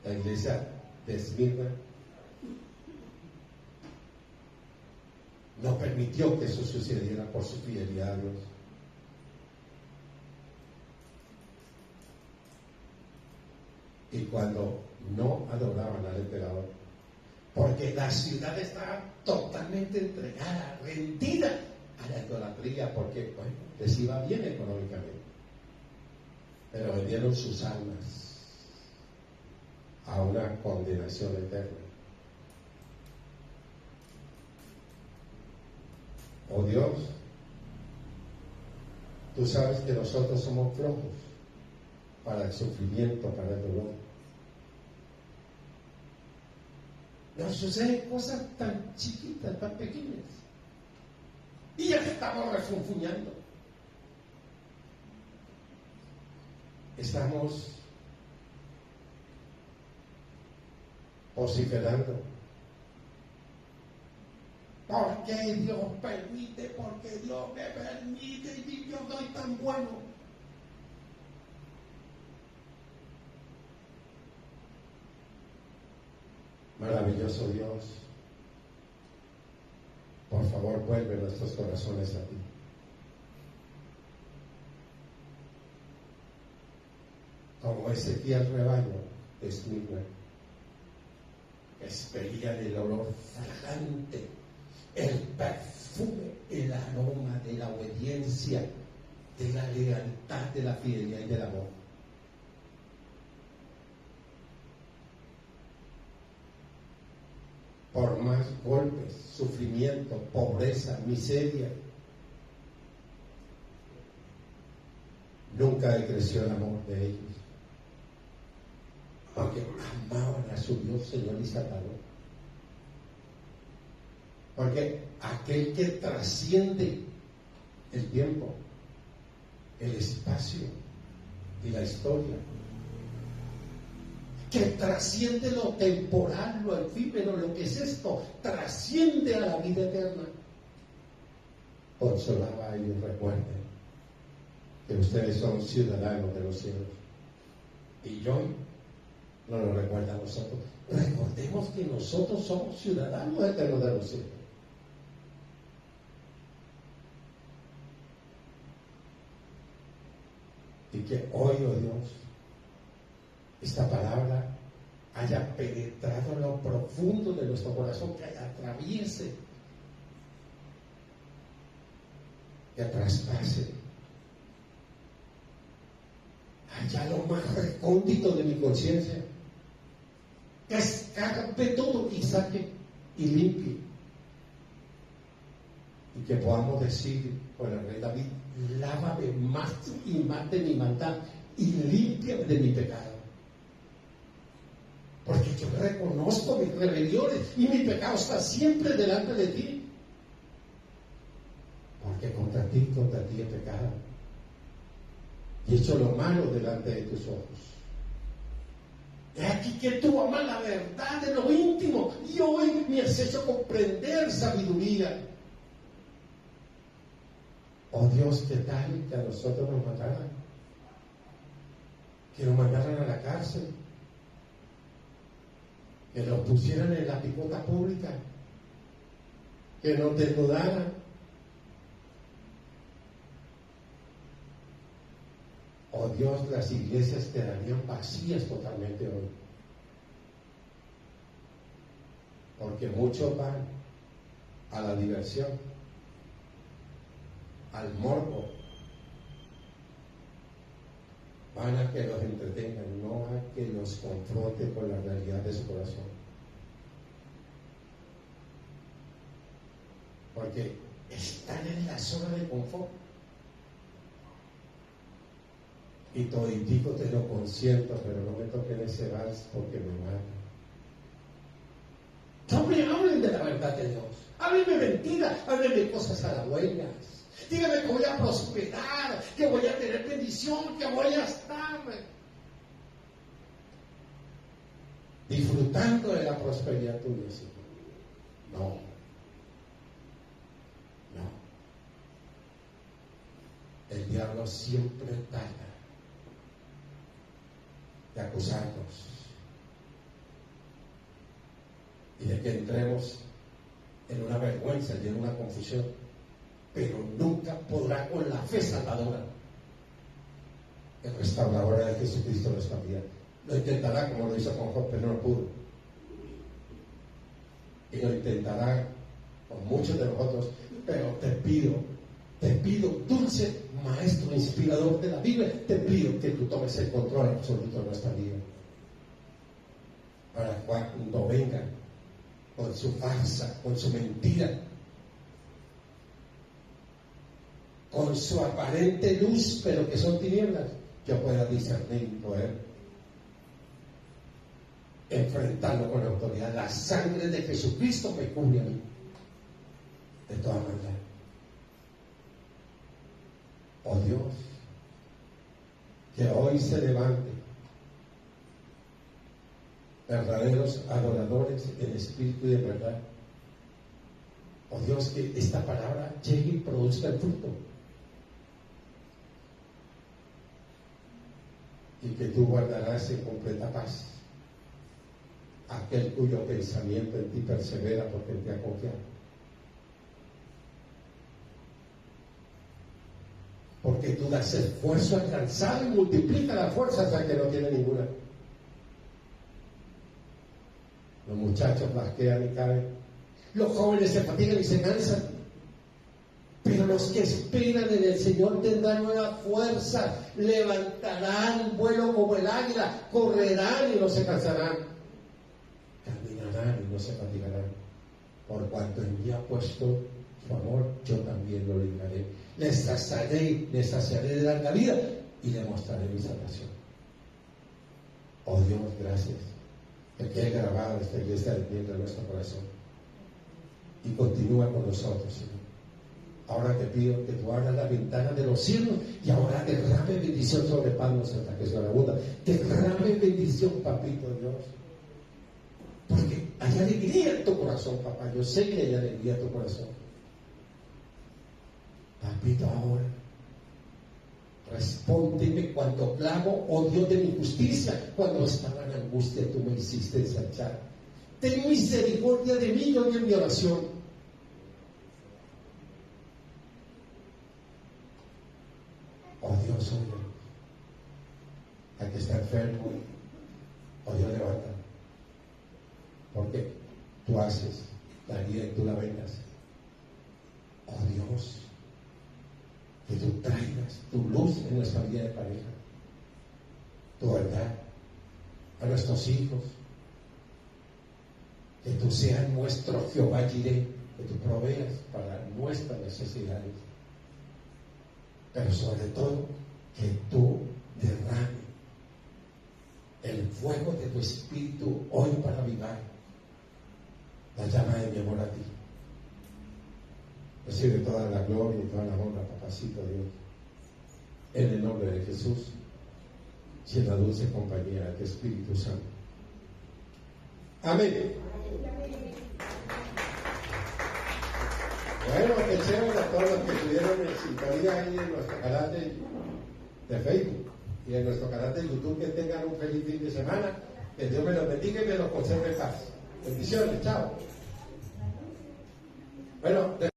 S1: La iglesia de Esmirna no permitió que eso sucediera por su fidelidad a Dios. Y cuando no adoraban al emperador, porque la ciudad estaba totalmente entregada, rendida a la idolatría, porque bueno, les iba bien económicamente, pero vendieron sus almas a una condenación eterna. Oh Dios, Tú sabes que nosotros somos flojos para el sufrimiento, para el dolor. Nos suceden cosas tan chiquitas, tan pequeñas. Y ya estamos refunfuñando. Estamos vociferando. ¿Por qué Dios permite? ¿Por qué Dios me permite? Y yo soy tan bueno. Maravilloso Dios, por favor vuelve nuestros corazones a ti. Como Ezequiel rebaño es mi rey. Expelían el olor fragante, el perfume, el aroma de la obediencia, de la lealtad, de la fidelidad y del amor. Por más golpes, sufrimiento, pobreza, miseria, nunca decreció el amor de ellos, porque amaban a su Dios, Señor y Salvador. Porque aquel que trasciende el tiempo, el espacio y la historia, que trasciende lo temporal, lo efímero, lo que es esto, trasciende a la vida eterna, consolaba a ellos. Recuerden que ustedes son ciudadanos de los cielos. Y yo no lo recuerda a nosotros. Recordemos que nosotros somos ciudadanos eternos de los cielos. Y que hoy, oh Dios, esta palabra haya penetrado en lo profundo de nuestro corazón, que atraviese, que traspase allá lo más recóndito de mi conciencia, que escarpe todo y saque y limpie, y que podamos decir con el rey David: lávame más y más de mi maldad y límpiame de mi pecado. Porque yo reconozco mis rebeliones y mi pecado está siempre delante de ti. Porque contra ti he pecado y he hecho lo malo delante de tus ojos. He aquí que tú amas la verdad de lo íntimo y hoy me has hecho comprender sabiduría. Oh Dios, ¿qué tal que a nosotros nos mataran? Que nos mandaran a la cárcel, que nos pusieran en la picota pública, que nos desnudaran. Oh Dios, las iglesias quedarían vacías totalmente hoy, porque muchos van a la diversión, al morbo, van a que los entretengan, no a que los confronten con la realidad de su corazón. Porque están en la zona de confort. Y toditico te lo consiento, pero no me toquen ese vals porque me matan. No me hablen de la verdad de Dios. Háblenme mentiras, háblenme cosas halagüeñas. Dígame que voy a prosperar, que voy a tener bendición, que voy a estar disfrutando de la prosperidad tuya, Señor. No. No. El diablo siempre trata de acusarnos y de que entremos en una vergüenza y en una confusión, pero nunca podrá con la fe salvadora, el restauradora de Jesucristo nuestra vida. Lo intentará como lo hizo con Job, pero no lo pudo, y lo intentará con muchos de nosotros. Pero te pido, dulce maestro inspirador de la Biblia, te pido que tú tomes el control absoluto de nuestra vida, para cuando vengan con su farsa, con su mentira, con su aparente luz, pero que son tinieblas, yo pueda discernir y poder enfrentarlo con autoridad. La sangre de Jesucristo me cubre a mí, de todas maneras. Oh Dios, que hoy se levante verdaderos adoradores en espíritu y en verdad. Oh Dios, que esta palabra llegue y produzca el fruto. Y que tú guardarás en completa paz aquel cuyo pensamiento en ti persevera porque en ti ha confiado. Porque tú das esfuerzo alcanzado y multiplica las fuerzas al que no tiene ninguna. Los muchachos flasquean y caen. Los jóvenes se fatigan y se cansan. Pero los que esperan en el Señor tendrán nueva fuerza, levantarán vuelo como el águila, correrán y no se cansarán, caminarán y no se fatigarán. Por cuanto en mí ha puesto su amor, yo también lo libraré. Les saciaré de larga vida y le mostraré mi salvación. Oh Dios, gracias, que quede grabado esta iglesia dentro de nuestro corazón y continúa con nosotros, Señor. Ahora te pido que tú abras la ventana de los cielos y ahora derrame bendición sobre Pablo Santa que la Buda. Derrame bendición, papito Dios. Porque hay alegría en tu corazón, papá. Yo sé que hay alegría en tu corazón. Papito, ahora respóndeme cuando clamo, oh Dios de mi justicia. Cuando estaba en angustia, tú me hiciste ensanchar. Ten misericordia de mí, yo en mi oración. Oh Dios, oye, al que está enfermo, oh Dios, levanta, porque tú haces la vida y tú la vendas. Oh Dios, que tú traigas tu luz en nuestra vida de pareja, tu verdad a nuestros hijos, que tú seas nuestro Jehová Jireh, que tú proveas para nuestras necesidades. Pero sobre todo, que tú derrame el fuego de tu espíritu hoy para avivar la llama de mi amor a ti. Recibe toda la gloria y toda la honra, papacito Dios, en el nombre de Jesús, y en la dulce compañía de tu Espíritu Santo. Amén. Bueno, que chévere a todos los que estuvieron en sintonía ahí en nuestro canal de Facebook y en nuestro canal de YouTube. Que tengan un feliz fin de semana. Que Dios me los bendiga y me los conserve en paz. Bendiciones, chao. Bueno.